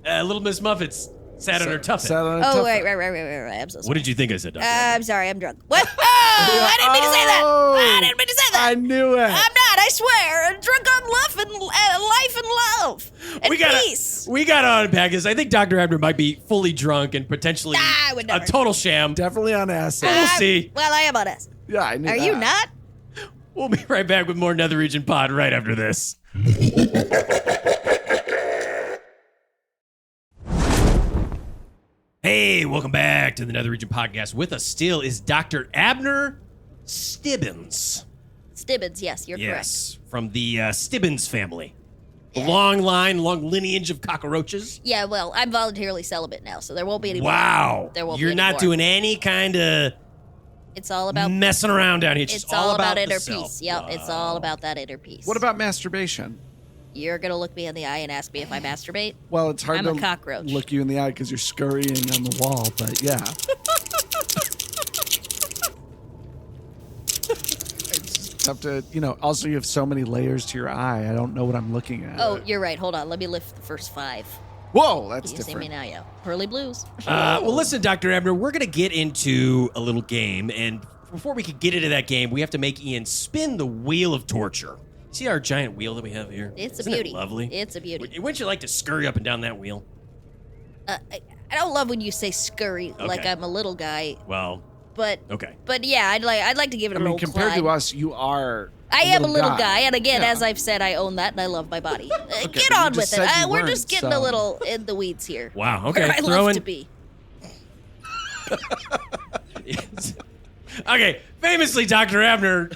Little Miss Muppet's sat on her tuffet. Sat on a Oh, tuffet. right. I'm so sorry. What did you think I said, Dr. I'm sorry, I'm drunk. What? Oh, I didn't mean to say that. I didn't mean to say that. I knew it. I'm not, I swear. I'm drunk on love and life and love and peace. We got to unpack this. I think Dr. Abner might be fully drunk and potentially I would a never. total sham. Definitely on acid. We'll see. Well, I am on acid. Yeah, I knew Are that. you not? We'll be right back with more Nether Region Pod right after this. Hey, welcome back to the Nether Region Podcast. With us still is Dr. Abner Stibbins. Stibbins, yes, you're Yes, from the Stibbins family. The long lineage of cockroaches. Yeah, well, I'm voluntarily celibate now, so there won't be any more. Wow. There won't You're be any not more. doing any kind of It's all about messing around down here. It's It's just all about the inner self. peace. Yep, it's all about that inner peace. What about masturbation? You're gonna look me in the eye and ask me if I masturbate? Well, it's hard I'm to a cockroach. look you in the eye because you're scurrying on the wall, but yeah. I just have to, also you have so many layers to your eye. I don't know what I'm looking at. Oh, you're right. Hold on. Let me lift the first 5. Whoa, that's You see me different. now, yeah. Pearly blues. Well, listen, Dr. Abner, we're going to get into a little game. And before we could get into that game, we have to make Ian spin the wheel of torture. See our giant wheel that we have here? It's Isn't a beauty. It lovely. It's a beauty. Wouldn't you like to scurry up and down that wheel? I don't love when you say scurry like Okay. I'm a little guy, Well, but okay. yeah, I'd like to give it a little compared climb. to us, you are. I am a little guy, and again, Yeah. as I've said, I own that, and I love my body. but Get you on just with it. said you We're weren't, just getting so- a little in the weeds here. Wow, okay. Where I love to be. Okay, famously, Dr. Abner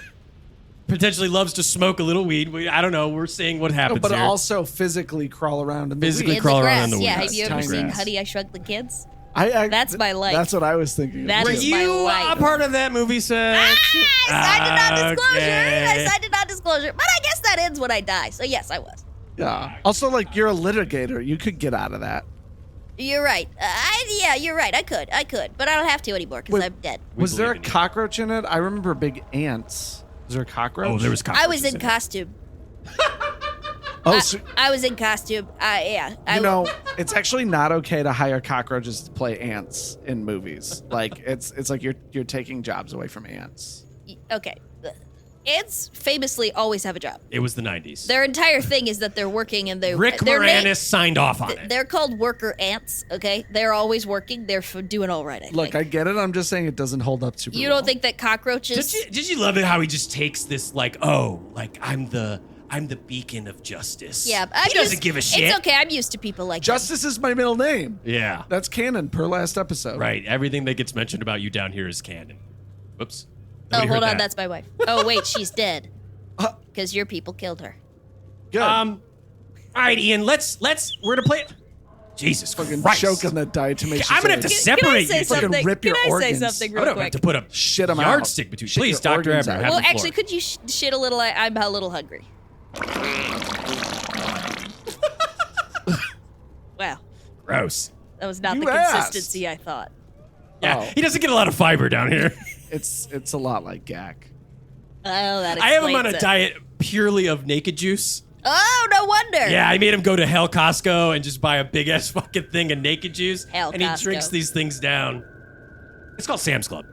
potentially loves to smoke a little weed. I don't know. We're seeing what happens But here. also physically crawl around in the Physically weeds. In crawl the around grass. in the Yeah, weeds. have you ever Tiny seen grass. Honey, I Shrunk the Kids? That's my life. That's what I was thinking. That Were is my you life. a part of that movie set? I did not disclosure. Okay. I did not disclosure. But I guess that ends when I die. So yes, I was. Yeah. Also, you're a litigator. You could get out of that. You're right. You're right. I could, but I don't have to anymore because Wait. I'm dead. We Was there a believe in you. cockroach in it? I remember big ants. Was there a cockroach? Oh, there was cockroaches I was in it. costume. Oh, so, I was in costume. it's actually not okay to hire cockroaches to play ants in movies. It's like you're taking jobs away from ants. Okay. Ants famously always have a job. It was the 90s. Their entire thing is that they're working and Rick they're Moranis signed off on it. They're called worker ants, okay? They're always working. They're doing all right, I Look, think. I get it. I'm just saying it doesn't hold up super You well. don't think that cockroaches... Did you love it how he just takes this I'm the beacon of justice. Yeah, he doesn't give a shit. It's okay. I'm used to people like that. Justice is my middle name. Yeah. That's canon per last episode. Right. Everything that gets mentioned about you down here is canon. Whoops. Oh, Nobody hold heard on. that. That's my wife. Oh, wait. She's dead. Because your people killed her. Good. All right, Ian. Let's. We're gonna play it. Jesus Fucking Christ. choke on that die to make I'm gonna have to sure Can I separate say you. Fucking something? rip your Can I organs. say something I'm real gonna have quick? to put a Shit 'em out. yardstick between. Shit Please, your Dr. organs Abner. out. Have Well, the floor. actually, could you shit a little? I'm a little hungry. Wow. Gross. That was not You the asked. consistency I thought. Yeah, Oh. he doesn't get a lot of fiber down here. It's a lot like Gak. Oh, that I have him on a explains it. diet purely of naked juice. Oh, no wonder. Yeah, I made him go to Hell Costco and just buy a big ass fucking thing of naked juice. Hell and he Costco. drinks these things down. It's called Sam's Club.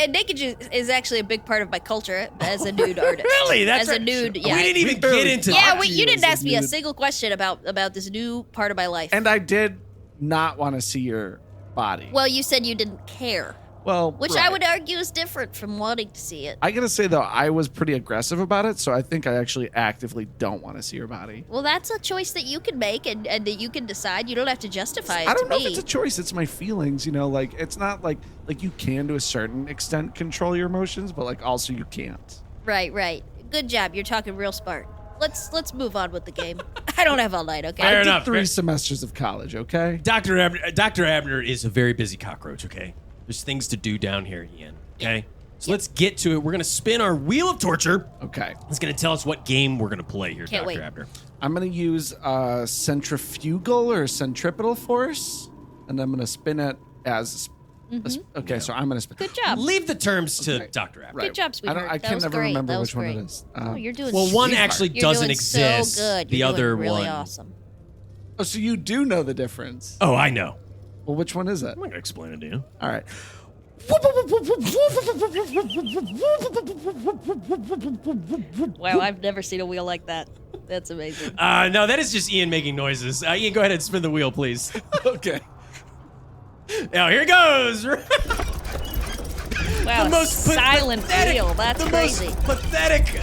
Naked juice is actually a big part of my culture as a nude artist. Really? That's as a right. nude. We Yeah. didn't even barely get into Yeah, talked to you you didn't as a ask me a nude. single question about this new part of my life. And I did not want to see your body. Well, you said you didn't care, Well, which right. I would argue is different from wanting to see it. I gotta say though, I was pretty aggressive about it, so I think I actually actively don't want to see your body. Well, that's a choice that you can make and that you can decide. You don't have to justify it I don't to know me. if it's a choice. It's my feelings, it's not like you can to a certain extent control your emotions, but also you can't. Right. Good job. You're talking real smart. Let's move on with the game. I don't have all night, okay? Fair I enough. did 3 semesters of college, okay? Dr. Abner is a very busy cockroach, okay? There's things to do down here, Ian, okay? So let's get to it. We're going to spin our wheel of torture. Okay. It's going to tell us what game we're going to play here, Can't Dr. wait. Abner. I'm gonna use centrifugal or centripetal force, and I'm gonna spin it as. Okay, so I'm gonna spin. Good job. Leave the terms to Okay. Dr. Abner. Right. Good job, sweetheart. I That can was never great. remember That which was one it great. is. Oh, you're doing Well, one super. actually You're doesn't doing exist. So good. The You're other doing really one- awesome. Oh, so you do know the difference. Oh, I know. Well, which one is it? I'm not going to explain it to you. All right. Wow, I've never seen a wheel like that. That's amazing. No, that is just Ian making noises. Ian, go ahead and spin the wheel, please. Okay. Now, here goes. Wow, silent pathetic- wheel. That's the crazy. most pathetic.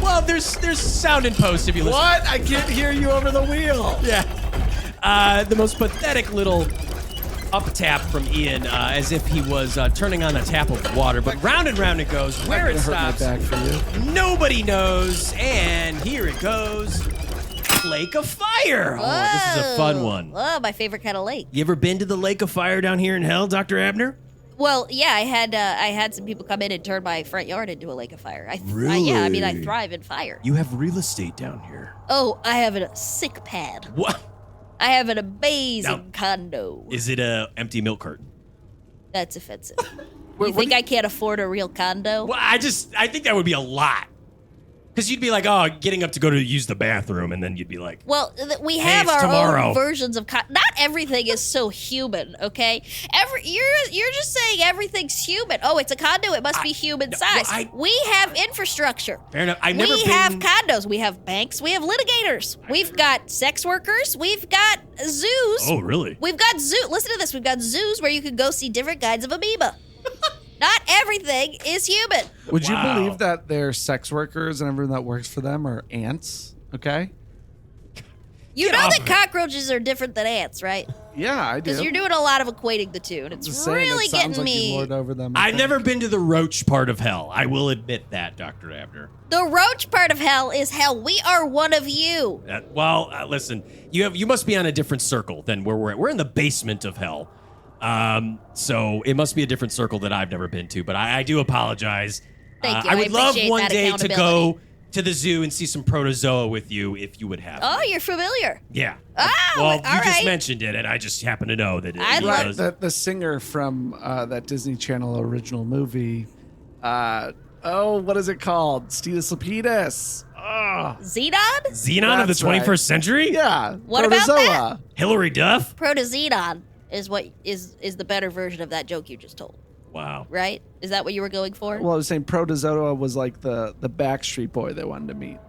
Well, there's sound in post if you listen. What? I can't hear you over the wheel. Yeah. The most pathetic little up tap from Ian as if he was turning on a tap of water. But round and round it goes. Where it Hurt my stops, back for you. nobody knows. And here it goes. Lake of Fire. Oh, this is a fun one. Oh, my favorite kind of lake. You ever been to the Lake of Fire down here in hell, Dr. Abner? Well, yeah, I had some people come in and turn my front yard into a lake of fire. Really? Yeah, I mean, I thrive in fire. You have real estate down here. Oh, I have a sick pad. What? I have an amazing condo. Is it a empty milk carton? That's offensive. Wait, You think I can't afford a real condo? Well, I think that would be a lot. Because you'd be like, oh, getting up to go to use the bathroom, and then you'd be like, Well, we Hey, have it's our tomorrow. own versions of not everything is so human, okay? You're just saying everything's human. Oh, it's a condo, it must be human size. We have infrastructure. fair enough. We have condos, we have banks, we have litigators. We've got sex workers, we've got zoos. Oh, really? We've got listen to this, we've got zoos where you can go see different kinds of amoeba. Not everything is human. Would you Wow. believe that their sex workers and everyone that works for them are ants? Okay. You Get know off that of it. cockroaches are different than ants, right? Yeah, I do. Because you're doing a lot of equating the two, and it's Just saying, really it sounds getting like me. You lord over them. I've never been to the roach part of hell. I will admit that, Dr. Abner. The roach part of hell is hell. We are one of you. Listen, you must be on a different circle than where we're at. We're in the basement of hell. So it must be a different circle that I've never been to, but I do apologize. Thank you. I would love appreciate one that day to accountability. go to the zoo and see some protozoa with you if you would have. Oh, me. you're familiar. Yeah. Oh, well, you all just right. mentioned it, and I just happen to know that it I'd was. The singer from that Disney Channel original movie. What is it called? Stetus Lapidus. Xenon? Xenon of the That's right. 21st century? Yeah. What about Protozoa. Hillary Duff? Protoxenon is what is the better version of that joke you just told, Wow. right? Is that what you were going for? Well, I was saying Protozoa was like the Backstreet Boy they wanted to meet.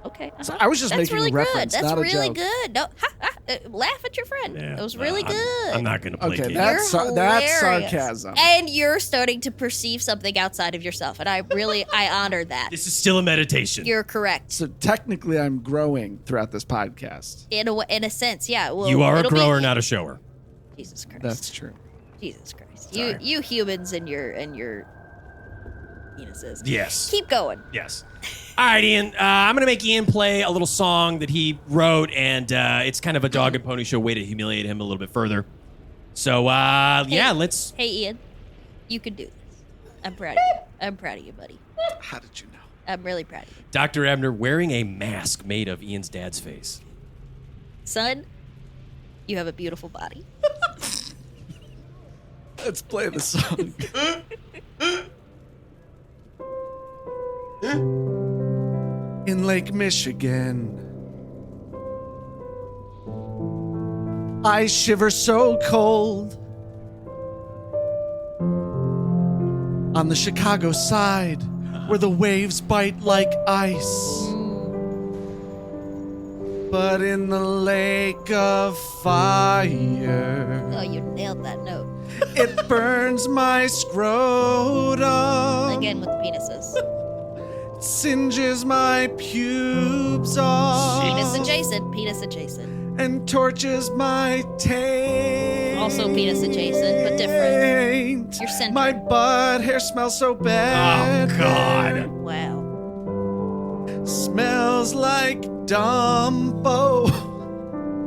Okay. So I was just That's making a really reference, good. That's not a really joke. good. No, laugh at your friend. Yeah, That was really I'm- good. I'm not going to play Okay, games. that's You're that's hilarious. sarcasm. And you're starting to perceive something outside of yourself, and I honor that. This is still a meditation. You're correct. So technically, I'm growing throughout this podcast. In a sense, yeah. Well, You are a it'll be- grower, not a shower. Jesus Christ. That's true. Jesus Christ. Sorry. You humans and your penises. Yes. Keep going. Yes. All right, Ian. I'm going to make Ian play a little song that he wrote, and it's kind of a dog and pony show way to humiliate him a little bit further. So, let's... Hey, Ian, you can do this. I'm proud of you. I'm proud of you, buddy. How did you know? I'm really proud of you. Dr. Abner wearing a mask made of Ian's dad's face. Son, you have a beautiful body. Let's play the song. In Lake Michigan, I shiver so cold. On the Chicago side, where the waves bite like ice. But in the lake of fire, Oh, you nailed that note. it burns my scrotum. Again with the penises. Singes my pubes off. Penis adjacent. Penis adjacent. And torches my taint. Also penis adjacent, but different. You're centered. My butt hair smells so bad. Oh, God. Wow. Smells like Dumbo.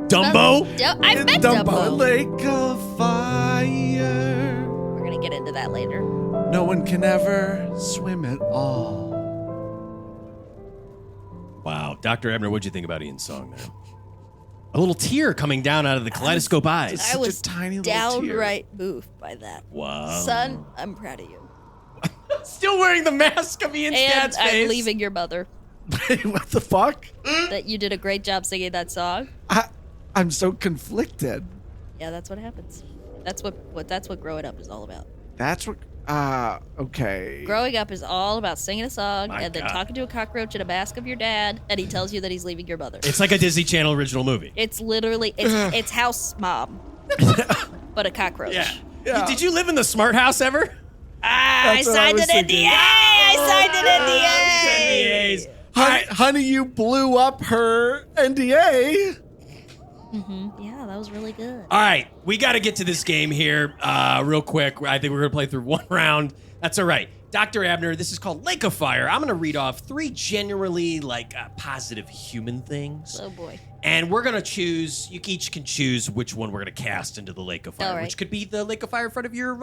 Dumbo? I've met Dumbo. Lake of fire. We're going to get into that later. No one can ever swim at all. Wow. Dr. Abner, what'd you think about Ian's song there? A little tear coming down out of the kaleidoscope eyes. I Such a was tiny little tear. downright moved by that. Wow. Son, I'm proud of you. Still wearing the mask of Ian's And dad's face. I'm leaving your mother. Wait, what the fuck? That you did a great job singing that song. I'm so conflicted. Yeah, that's what happens. That's what growing up is all about. That's what. Okay. Growing up is all about singing a song My and then God. talking to a cockroach in a mask of your dad, and he tells you that he's leaving your mother. It's like a Disney Channel original movie. It's literally it's House Mom, but a cockroach. Yeah. Did you live in the smart house ever? I That's what I signed was an thinking. NDA. I signed an NDA. NDAs. Honey, you blew up her NDA. Yeah, that was really good. All right, we got to get to this game here real quick. I think we're going to play through one round. That's all right. Dr. Abner, this is called Lake of Fire. I'm going to read off 3 generally positive human things. Oh, boy. And we're going to choose, you each can choose which one we're going to cast into the Lake of Fire, All right. which could be the Lake of Fire in front of your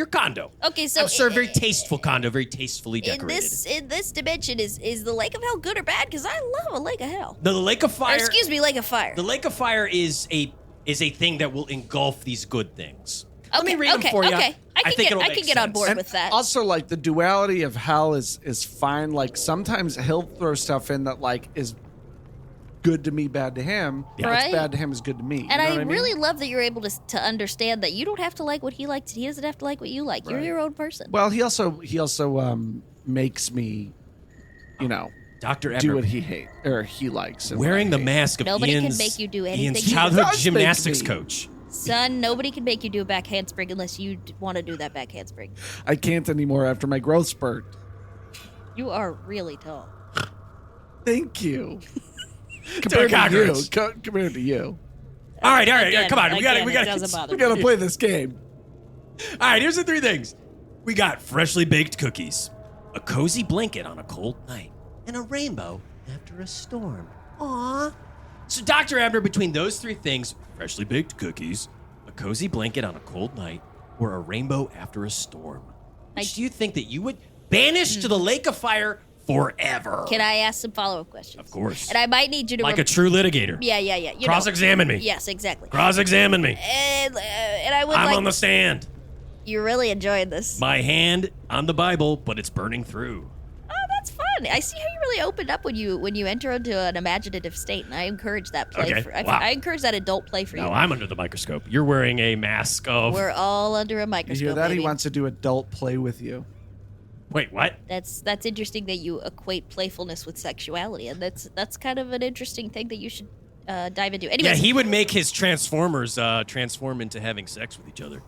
condo. Okay, so... Sir, very tasteful condo, very tastefully decorated. In this dimension, is the Lake of Hell good or bad? Because I love a Lake of Hell. The Lake of Fire... Or excuse me, Lake of Fire. The Lake of Fire is a thing that will engulf these good things. Let me read them for you. Okay, I can get on board And with that. Also, like, the duality of hell is fine. Like, sometimes he'll throw stuff in that, like, is good to me, bad to him. Yeah. What's Right. bad to him is good to me. And you know I what I mean? really love that you're able to understand that you don't have to like what he likes, and he doesn't have to like what you like. You're Right. your own person. Well, he also makes me, Dr. do Ebner, what he hates or he likes. And wearing what the I hate. mask of Nobody can Ian's, make you do anything Ian's you childhood want. He does make gymnastics me. coach. Son, nobody can make you do a back handspring unless you want to do that back handspring. I can't anymore after my growth spurt. You are really tall. Thank you. To compared a to you, cockroach. compared to you, All right, Again, come on. We got again, it to doesn't bother we me. gotta play this game. All right, here's the 3 things. We got freshly baked cookies, a cozy blanket on a cold night, and a rainbow after a storm. Aww. So, Dr. Abner, between those 3 things, freshly baked cookies, a cozy blanket on a cold night, or a rainbow after a storm, which do you think that you would banish to the Lake of Fire forever? Can I ask some follow-up questions? Of course. And I might need you to... Like a true litigator. Yeah. You know. Cross-examine me. Yes, exactly. Cross-examine me. And I would I'm on the stand. You're really enjoying this. My hand on the Bible, but it's burning through. Oh, that's fun. I see how you really opened up when you enter into an imaginative state, and I encourage that play. Okay, wow. I encourage that adult play for you. No, I'm under the microscope. You're wearing a mask of... We're all under a You microscope. hear that? Baby. He wants to do adult play with you. Wait, what? That's interesting that you equate playfulness with sexuality, and that's kind of an interesting thing that you should dive into. Yeah, Anyways, he would make his Transformers transform into having sex with each other.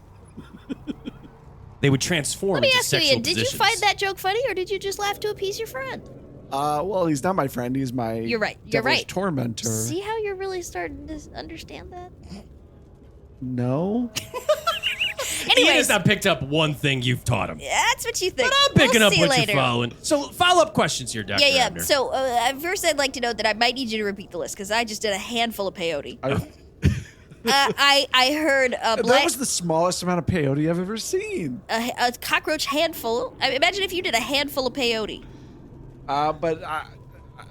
They would transform let me into ask you, sexual Ian, did you positions. find that joke funny, or did you just laugh to appease your friend? Well, he's not my friend. He's my You're right. You're devil's right. tormentor. See how you're really starting to understand that? No. Ian Anyways, has not picked up one thing you've taught him. that's what you think. But I'm picking We'll up see what later. you're following. So, follow-up questions here, Dr. Yeah. Abner. So first, I'd like to note that I might need you to repeat the list because I just did a handful of peyote. I heard a That was the smallest amount of peyote I've ever seen. a cockroach handful. I mean, imagine if you did a handful of peyote. But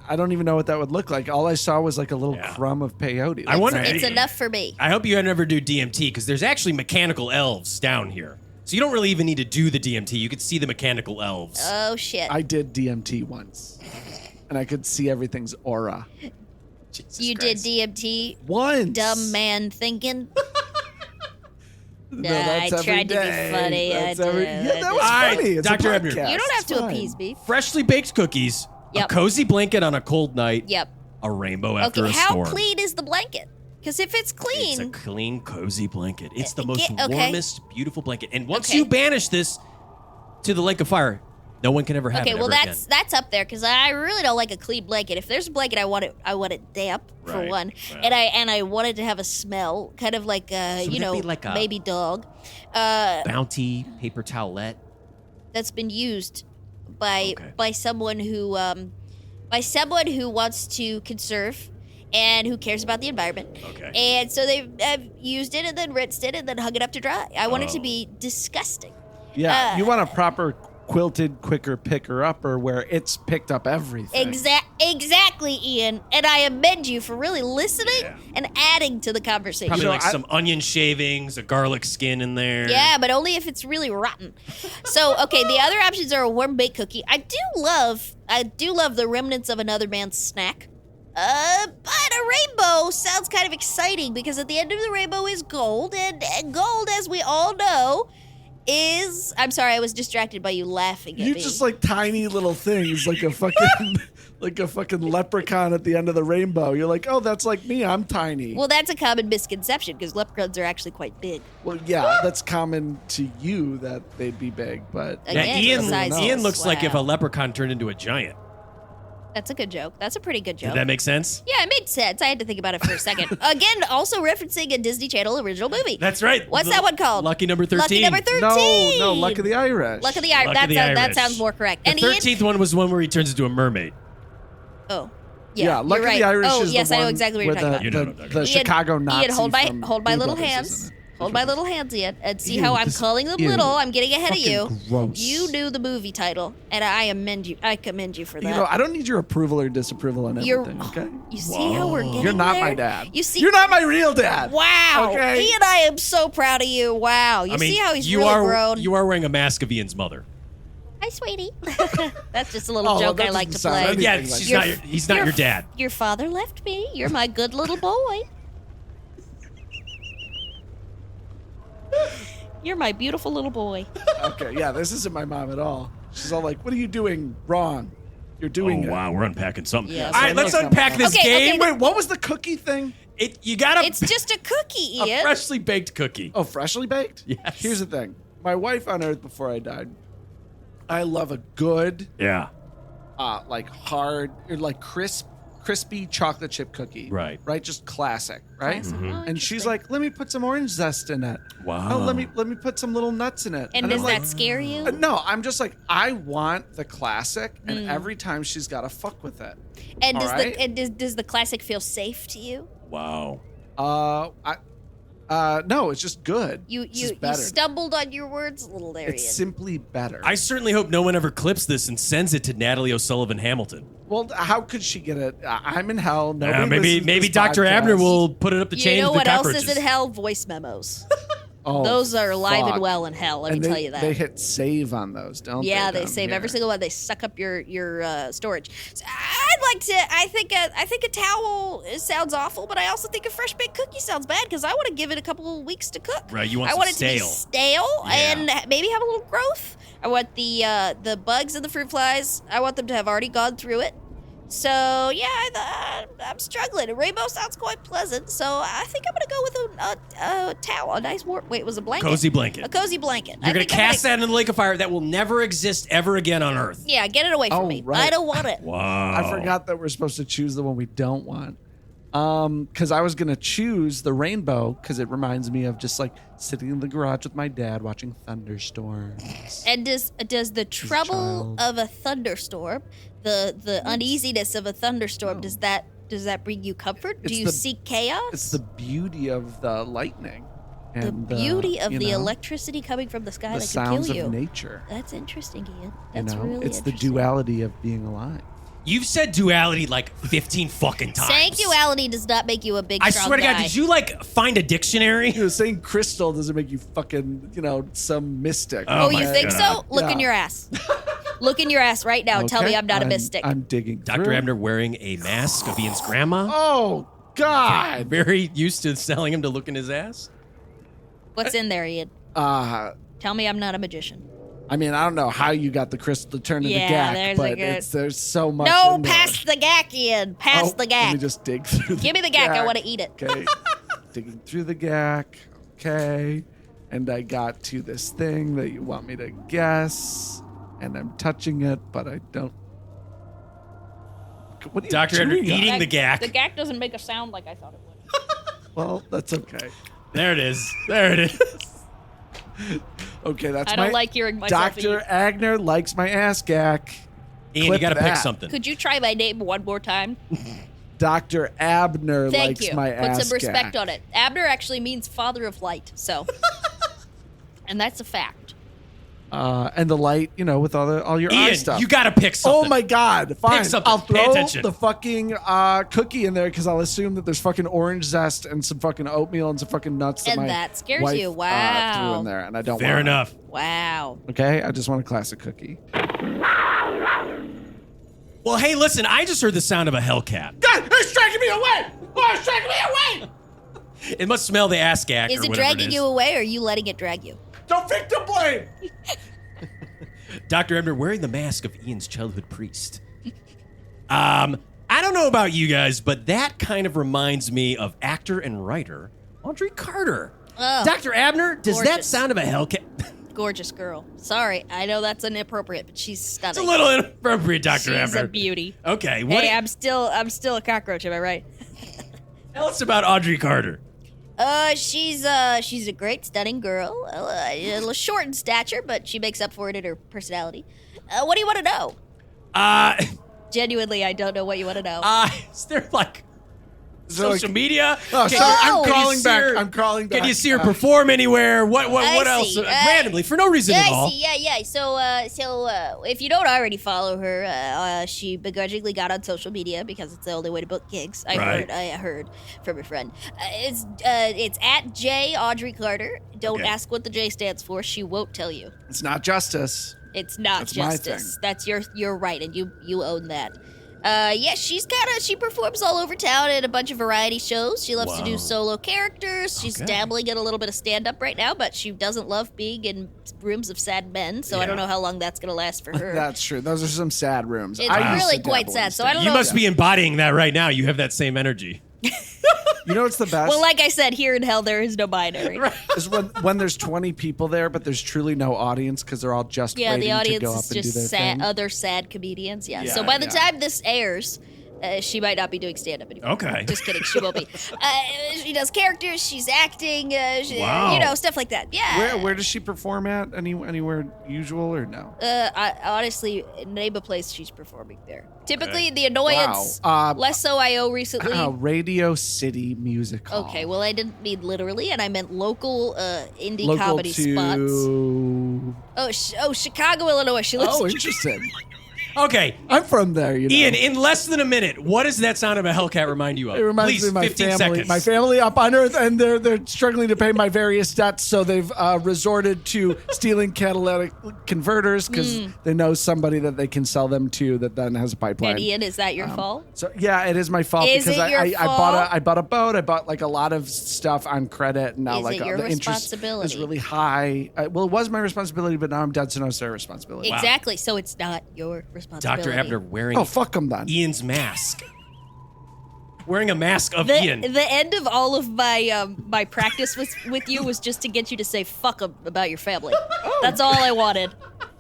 I don't even know what that would look like. All I saw was like a little Yeah. crumb of peyote. I wonder- It's enough for me. I hope you never do DMT, because there's actually mechanical elves down here. So you don't really even need to do the DMT. You could see the mechanical elves. Oh shit! I did DMT once, and I could see everything's aura. Jesus You Christ. did DMT, Once. dumb man thinking. No, Nah, that's I every tried to be day. funny. That's I every- did. Yeah, that was All right, funny. It's Dr. a Ebner. podcast. You don't have It's to fine. appease me. Freshly baked cookies, Yep. a cozy blanket on a cold night, Yep. a rainbow after Okay, a how storm. clean is the blanket? Because if it's It's a clean, clean, cozy blanket. It's the most okay. warmest, beautiful blanket. And once Okay. you banish this to the Lake of Fire, no one can ever have okay, it well ever that's up there because I really don't like a clean blanket. If there's a blanket, I want it damp for Right, one, right. and I want it to have a smell, kind of like would that be like a- baby dog. again. Bounty, paper towelette. That's been used by Okay. someone who wants to conserve and who cares about the environment. Okay. And so they've used it and then rinsed it and then hung it up to dry. I want it to Oh. be disgusting. Yeah, you want a proper quilted, quicker picker upper where it's picked up everything. Exactly, Ian. And I amend you for really listening Yeah. and adding to the conversation. Probably You know, like some onion shavings, a garlic skin in there. Yeah, but only if it's really rotten. So, okay, the other options are a warm baked cookie. I do love the remnants of another man's snack. But a rainbow sounds kind of exciting because at the end of the rainbow is gold, and gold, as we all know, is. I'm sorry, I was distracted by you laughing at You me. just like tiny little things, like a fucking, like a fucking leprechaun at the end of the rainbow. You're like, oh, that's like me. I'm tiny. Well, that's a common misconception because leprechauns are actually quite big. Well, yeah, that's common to you that they'd be big, but Yeah, Again, Ian, the size Ian is- looks like if wow. a leprechaun turned into a giant. That's a good joke. That's a pretty good joke. Did that make sense? Yeah, it made sense. I had to think about it for a second. Again, also referencing a Disney Channel original movie. That's right. What's that one called? Lucky number 13. Lucky number 13. No, Luck of the Irish. Luck of the Irish. That sounds more correct. The And 13th one was the one where he turns into a mermaid. Oh. Yeah, Luck you're of right. the Irish oh, is yes, the I know one exactly what you're with talking about. You know what I'm talking the about. Chicago Nazi Ian, hold from my Blue little Brothers, hands. isn't it? Hold my little hands, Ian, and see Ian, how I'm this- calling them Ian, little. I'm getting ahead of you. fucking gross. You knew the movie title, and I commend you for that. You know, I don't need your approval or disapproval on You're- everything, okay? You see how we're getting You're not there? my dad. You see, You're not my real dad. Wow. Okay. Ian, I am so proud of you. Wow. You see how he's you really are, grown? You are wearing a mask of Ian's mother. Hi, sweetie. That's just a little Oh, joke that I like to doesn't sound play. anything Yeah, like she's that. not he's not your dad. Your father left me. You're my good little boy. You're my beautiful little boy. Okay, yeah, this isn't my mom at all. She's all like, "What are you doing wrong? You're doing it." Wow, we're unpacking something. Yeah, All right, so let's let's unpack this Okay, game. Wait, what was the cookie thing? You got It's just a cookie, a Ian. freshly baked cookie. Oh, freshly baked? Yes. Here's the thing. My wife on Earth before I died, I love a good, Yeah. like hard, or like crispy chocolate chip cookie. Right. Right? Just classic, right? Classic. Oh, And she's interesting. like, "Let me put some orange zest in it." Wow. Oh, let me put some little nuts in it. And I'm does like, that scare you? No, I'm just like, I want the classic, and every time she's got to fuck with it. And does Alright. does the classic feel safe to you? Wow. No, it's just good. You It's just you better. stumbled on your words a little there, It's Ian. simply better. I certainly hope no one ever clips this and sends it to Natalie O'Sullivan Hamilton. Well, how could she get it? I'm in hell. Nobody Maybe listens to this Dr. Abner podcast. will put it up the chain You know of the what else cockroaches. is in hell? Voice memos. Oh, Those are alive fuck. and well in hell. Let And me tell you that. They hit save on those, don't they? Yeah, they down save every here? single one. They suck up your storage. So I'd like to. I think a towel sounds awful, but I also think a fresh baked cookie sounds bad because I want to give it a couple of weeks to cook. Right, you want I some want it stale. to be stale Yeah. and maybe have a little growth. I want the bugs and the fruit flies. I want them to have already gone through it. So yeah, I'm struggling. A rainbow sounds quite pleasant, so I think I'm gonna go with a towel, a nice warm. Wait, it was a blanket? Cozy blanket. A cozy blanket. You're going to cast that into the lake of fire that will never exist ever again on Earth. Yeah, get it away from Oh, me. right. I don't want it. Wow. I forgot that we're supposed to choose the one we don't want. Because I was gonna choose the rainbow because it reminds me of just like sitting in the garage with my dad watching thunderstorms. And does the trouble child. of a thunderstorm, the uneasiness of a thunderstorm, does that bring you comfort? Do It's you the- seek chaos? It's the beauty of the lightning The and beauty of you the know, electricity coming from the sky the that sounds could kill of you. nature. That's interesting, Ian. You That's know, really it's the interesting. duality of being alive. You've said duality like 15 fucking times. Saying duality does not make you a big, I strong swear to God, guy. did you like find a dictionary? You know, saying crystal doesn't make you fucking, some mystic. Oh Oh, my you think God. so? Look in Yeah. your ass. Look in your ass right now and tell me Okay, I'm not a mystic. I'm digging. Dr. through. Abner wearing a mask of Ian's grandma. Oh God. Very used to selling him to look in his ass. What's in there, Ian? Tell me I'm not a magician. I mean, I don't know how you got the crystal to turn into Yeah, gack, there's a but good- there's so much. No, in there. pass the gack, Ian. Pass the Let me gack. just dig through. Give me the gack. I want to eat it. Okay, digging through the gack. Okay, and I got to this thing that you want me to guess, and I'm touching it, but I don't. What are you Dr. Abner chewing on? eating the gack. The gack doesn't make a sound like I thought it would. Well, that's okay. There it is. There it is. Okay, that's I don't my. like hearing myself Dr. eat. Agner likes my ass gack. Ian, Clip you got to pick that. something. Could you try my name one more time? Dr. Abner Thank likes you. my Put ass some respect gack. on it. Abner actually means father of light, so. And that's a fact. And the light, with all your eye Ian, stuff. you got to pick something. Oh my God! Fine, something. I'll Pay throw attention. the fucking cookie in there because I'll assume that there's fucking orange zest and some fucking oatmeal and some fucking nuts. And my that scares wife, you. threw Wow. in there, and I don't. Fair want enough. Wow. It. Okay, I just want a classic cookie. Well, hey, listen, I just heard the sound of a hellcat. God, it's striking me away! Oh, it's striking me away! It must smell the ass gack Is or it whatever dragging is. you away or are you letting it drag you? Don't victim blame. Dr. Ebner wearing the mask of Ian's childhood priest. I don't know about you guys, but that kind of reminds me of actor and writer Audrey Carter. Oh, Dr. Abner, does that gorgeous. sound of a hellcat? gorgeous girl. Sorry, I know that's inappropriate, but she's stunning. It's a little inappropriate, Dr. She's a Abner. beauty. Okay, Hey, I'm still a cockroach. Am I right? tell us about Audrey Carter. She's a great, stunning girl. A little short in stature, but she makes up for it in her personality. What do you want to know? Genuinely, I don't know what you want to know. Is there like So, social media? Oh, Can sorry. you- I'm can you crawling see back. her- I'm crawling back. Can you see her perform anywhere? What I else? see. Randomly, for no reason at all. I see. Yeah. So, if you don't already follow her, she begrudgingly got on social media because it's the only way to book gigs. I Right. heard from a friend. It's at J Audrey Carter. Don't Okay. ask what the J stands for. She won't tell you. It's not justice. It's not That's my justice. thing. That's your right, and you own that. Yeah, she performs all over town in a bunch of variety shows. She loves to Wow. do solo characters. She's Okay. dabbling in a little bit of stand-up right now, but she doesn't love being in rooms of sad men, so I don't Yeah. know how long that's gonna last for her. That's true. Those are some sad rooms. It's I used really to quite dabble sad, in so I don't You know. must be embodying that right now. You have that same energy. You know what's the best? Well, like I said, here in hell there is no binary. is when there's 20 people there, but there's truly no audience because they're all just Yeah, waiting the audience to go up is and do just their sad, thing. other sad comedians. Yeah. Yeah, So by the yeah. time this airs, she might not be doing stand-up anymore. Okay. Just kidding. She won't be. She does characters. She's acting. Wow. Stuff like that. Yeah. Where does she perform at? Anywhere usual or no? I honestly name a place she's performing there. Typically, the Annoyance. Wow. Less so I.O. recently. Radio City Music Hall. Okay, well, I didn't mean literally, and I meant local indie Local comedy to... spots. Chicago, Illinois. She lives. Oh, in interesting. Okay, I'm from there, you know. Ian, in less than a minute, what does that sound of a Hellcat remind you of? It reminds Please, me of my 15 family. seconds. My family up on Earth, and they're struggling to pay my various debts, so they've resorted to stealing catalytic converters because they know somebody that they can sell them to that then has a pipeline. And Ian, is that your fault? So yeah, it is my fault Is because it your I fault? bought a boat. I bought like a lot of stuff on credit, and now Is like it your the interest responsibility? is really high. Well, it was my responsibility, but now I'm dead, so no, it's their responsibility. Exactly. So it's not your responsibility. Dr. Abner wearing Oh, fuck them then. Ian's mask. Wearing a mask of The, Ian. the end of all of my my practice with you was just to get you to say fuck 'em about your family. That's all I wanted.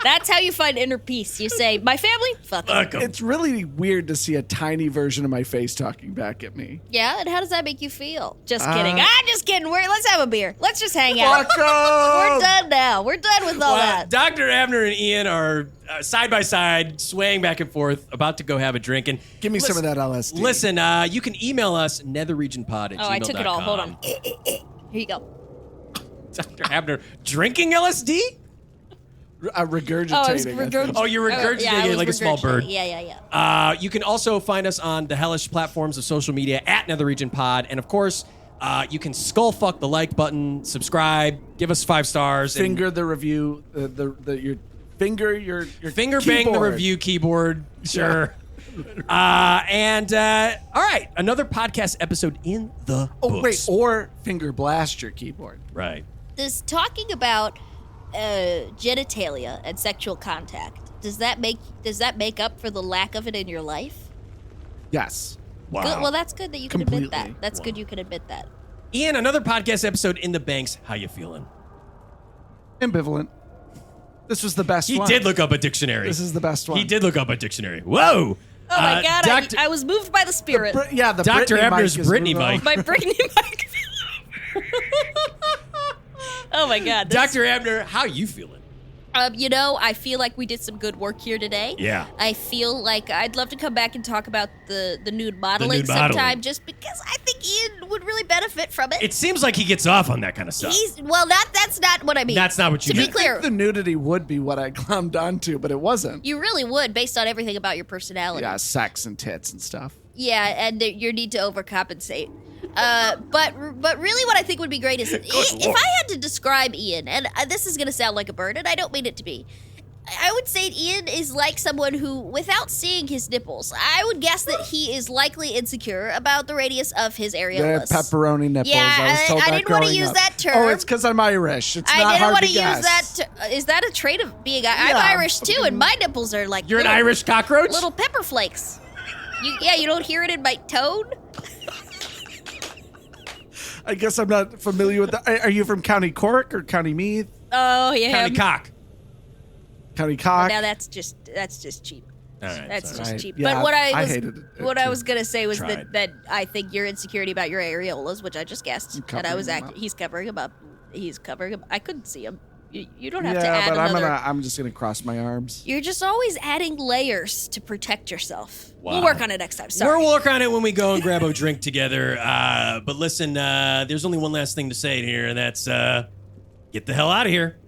That's how you find inner peace. You say, my family? Fuck 'em. Fuck 'em. It's really weird to see a tiny version of my face talking back at me. Yeah, and how does that make you feel? Just kidding. Just kidding. Let's have a beer. Let's just hang out. Fuck 'em! We're done now. We're done with all that. Dr. Abner and Ian are side by side, swaying back and forth, about to go have a drink. And Give me some of that LSD. Listen, you can email us, netherregionpod@gmail.com. Oh, I took it all. Hold on. Here you go. Dr. Abner drinking LSD? Regurgitating. Oh, I was I think. regurgitating. Oh, you're regurgitating it like a small bird. Yeah. You can also find us on the hellish platforms of social media at Nether Region Pod. And of course, you can skull fuck the like button, subscribe, give us 5 stars. and Finger the review. Your finger your finger bang the keyboard. review keyboard. Sure. All right. Another podcast episode in the Oh books. wait, or finger blast your keyboard. Right. Does talking about genitalia and sexual contact, does that make up for the lack of it in your life? Yes. Wow. Good. Well, that's good that you can admit Completely. that. That's good you can admit that. Ian, another podcast episode in the banks. How you feeling? Ambivalent. This was the best He one. did look up a dictionary. This is the best one. He did look up a dictionary. Whoa. Oh my God, Doctor- I was moved by the spirit. The Dr. Britney Abner's mic is Britney moving mic. My Britney mic. Oh my God. this- Dr. Abner, how you feeling? I feel like we did some good work here today. Yeah. I feel like I'd love to come back and talk about the nude modeling nude modeling. sometime, just because I think Ian would really benefit from it. It seems like he gets off on that kind of stuff. That's not what I mean. That's not what you To mean. be clear, The nudity would be what I glommed onto, but it wasn't. you really would, based on everything about your personality. Yeah, sex and tits and stuff. Yeah, and your need to overcompensate. But really what I think would be great is, if I had to describe Ian, and this is going to sound like a burden, I don't mean it to be, I would say Ian is like someone who, without seeing his nipples, I would guess that he is likely insecure about the radius of his The areolus. pepperoni nipples. Yeah, I was told I that didn't wanna growing use up. that term. Oh, it's because I'm Irish. It's I not didn't hard want to to use guess. that. Is that a trait of being? I'm Yeah. Irish too, and my nipples are like You're an little- Irish cockroach? little pepper flakes. You don't hear it in my tone. I guess I'm not familiar with that. Are you from County Cork or County Meath? Oh yeah. County cock. County cock. Now that's just cheap. All right, That's sorry. just Right. cheap. Yeah, But what I hated it. I was gonna say was Tried. that I think your insecurity about your areolas, which I just guessed, I'm and I was covering them up. he's covering him up. He's covering him. I couldn't see him. You don't have to Yeah, add but another. I'm just gonna cross my arms. You're just always adding layers to protect yourself. Wow. We'll work on it next time. Sorry. We'll work on it when we go and grab a drink together. But listen, there's only one last thing to say here, and that's get the hell out of here.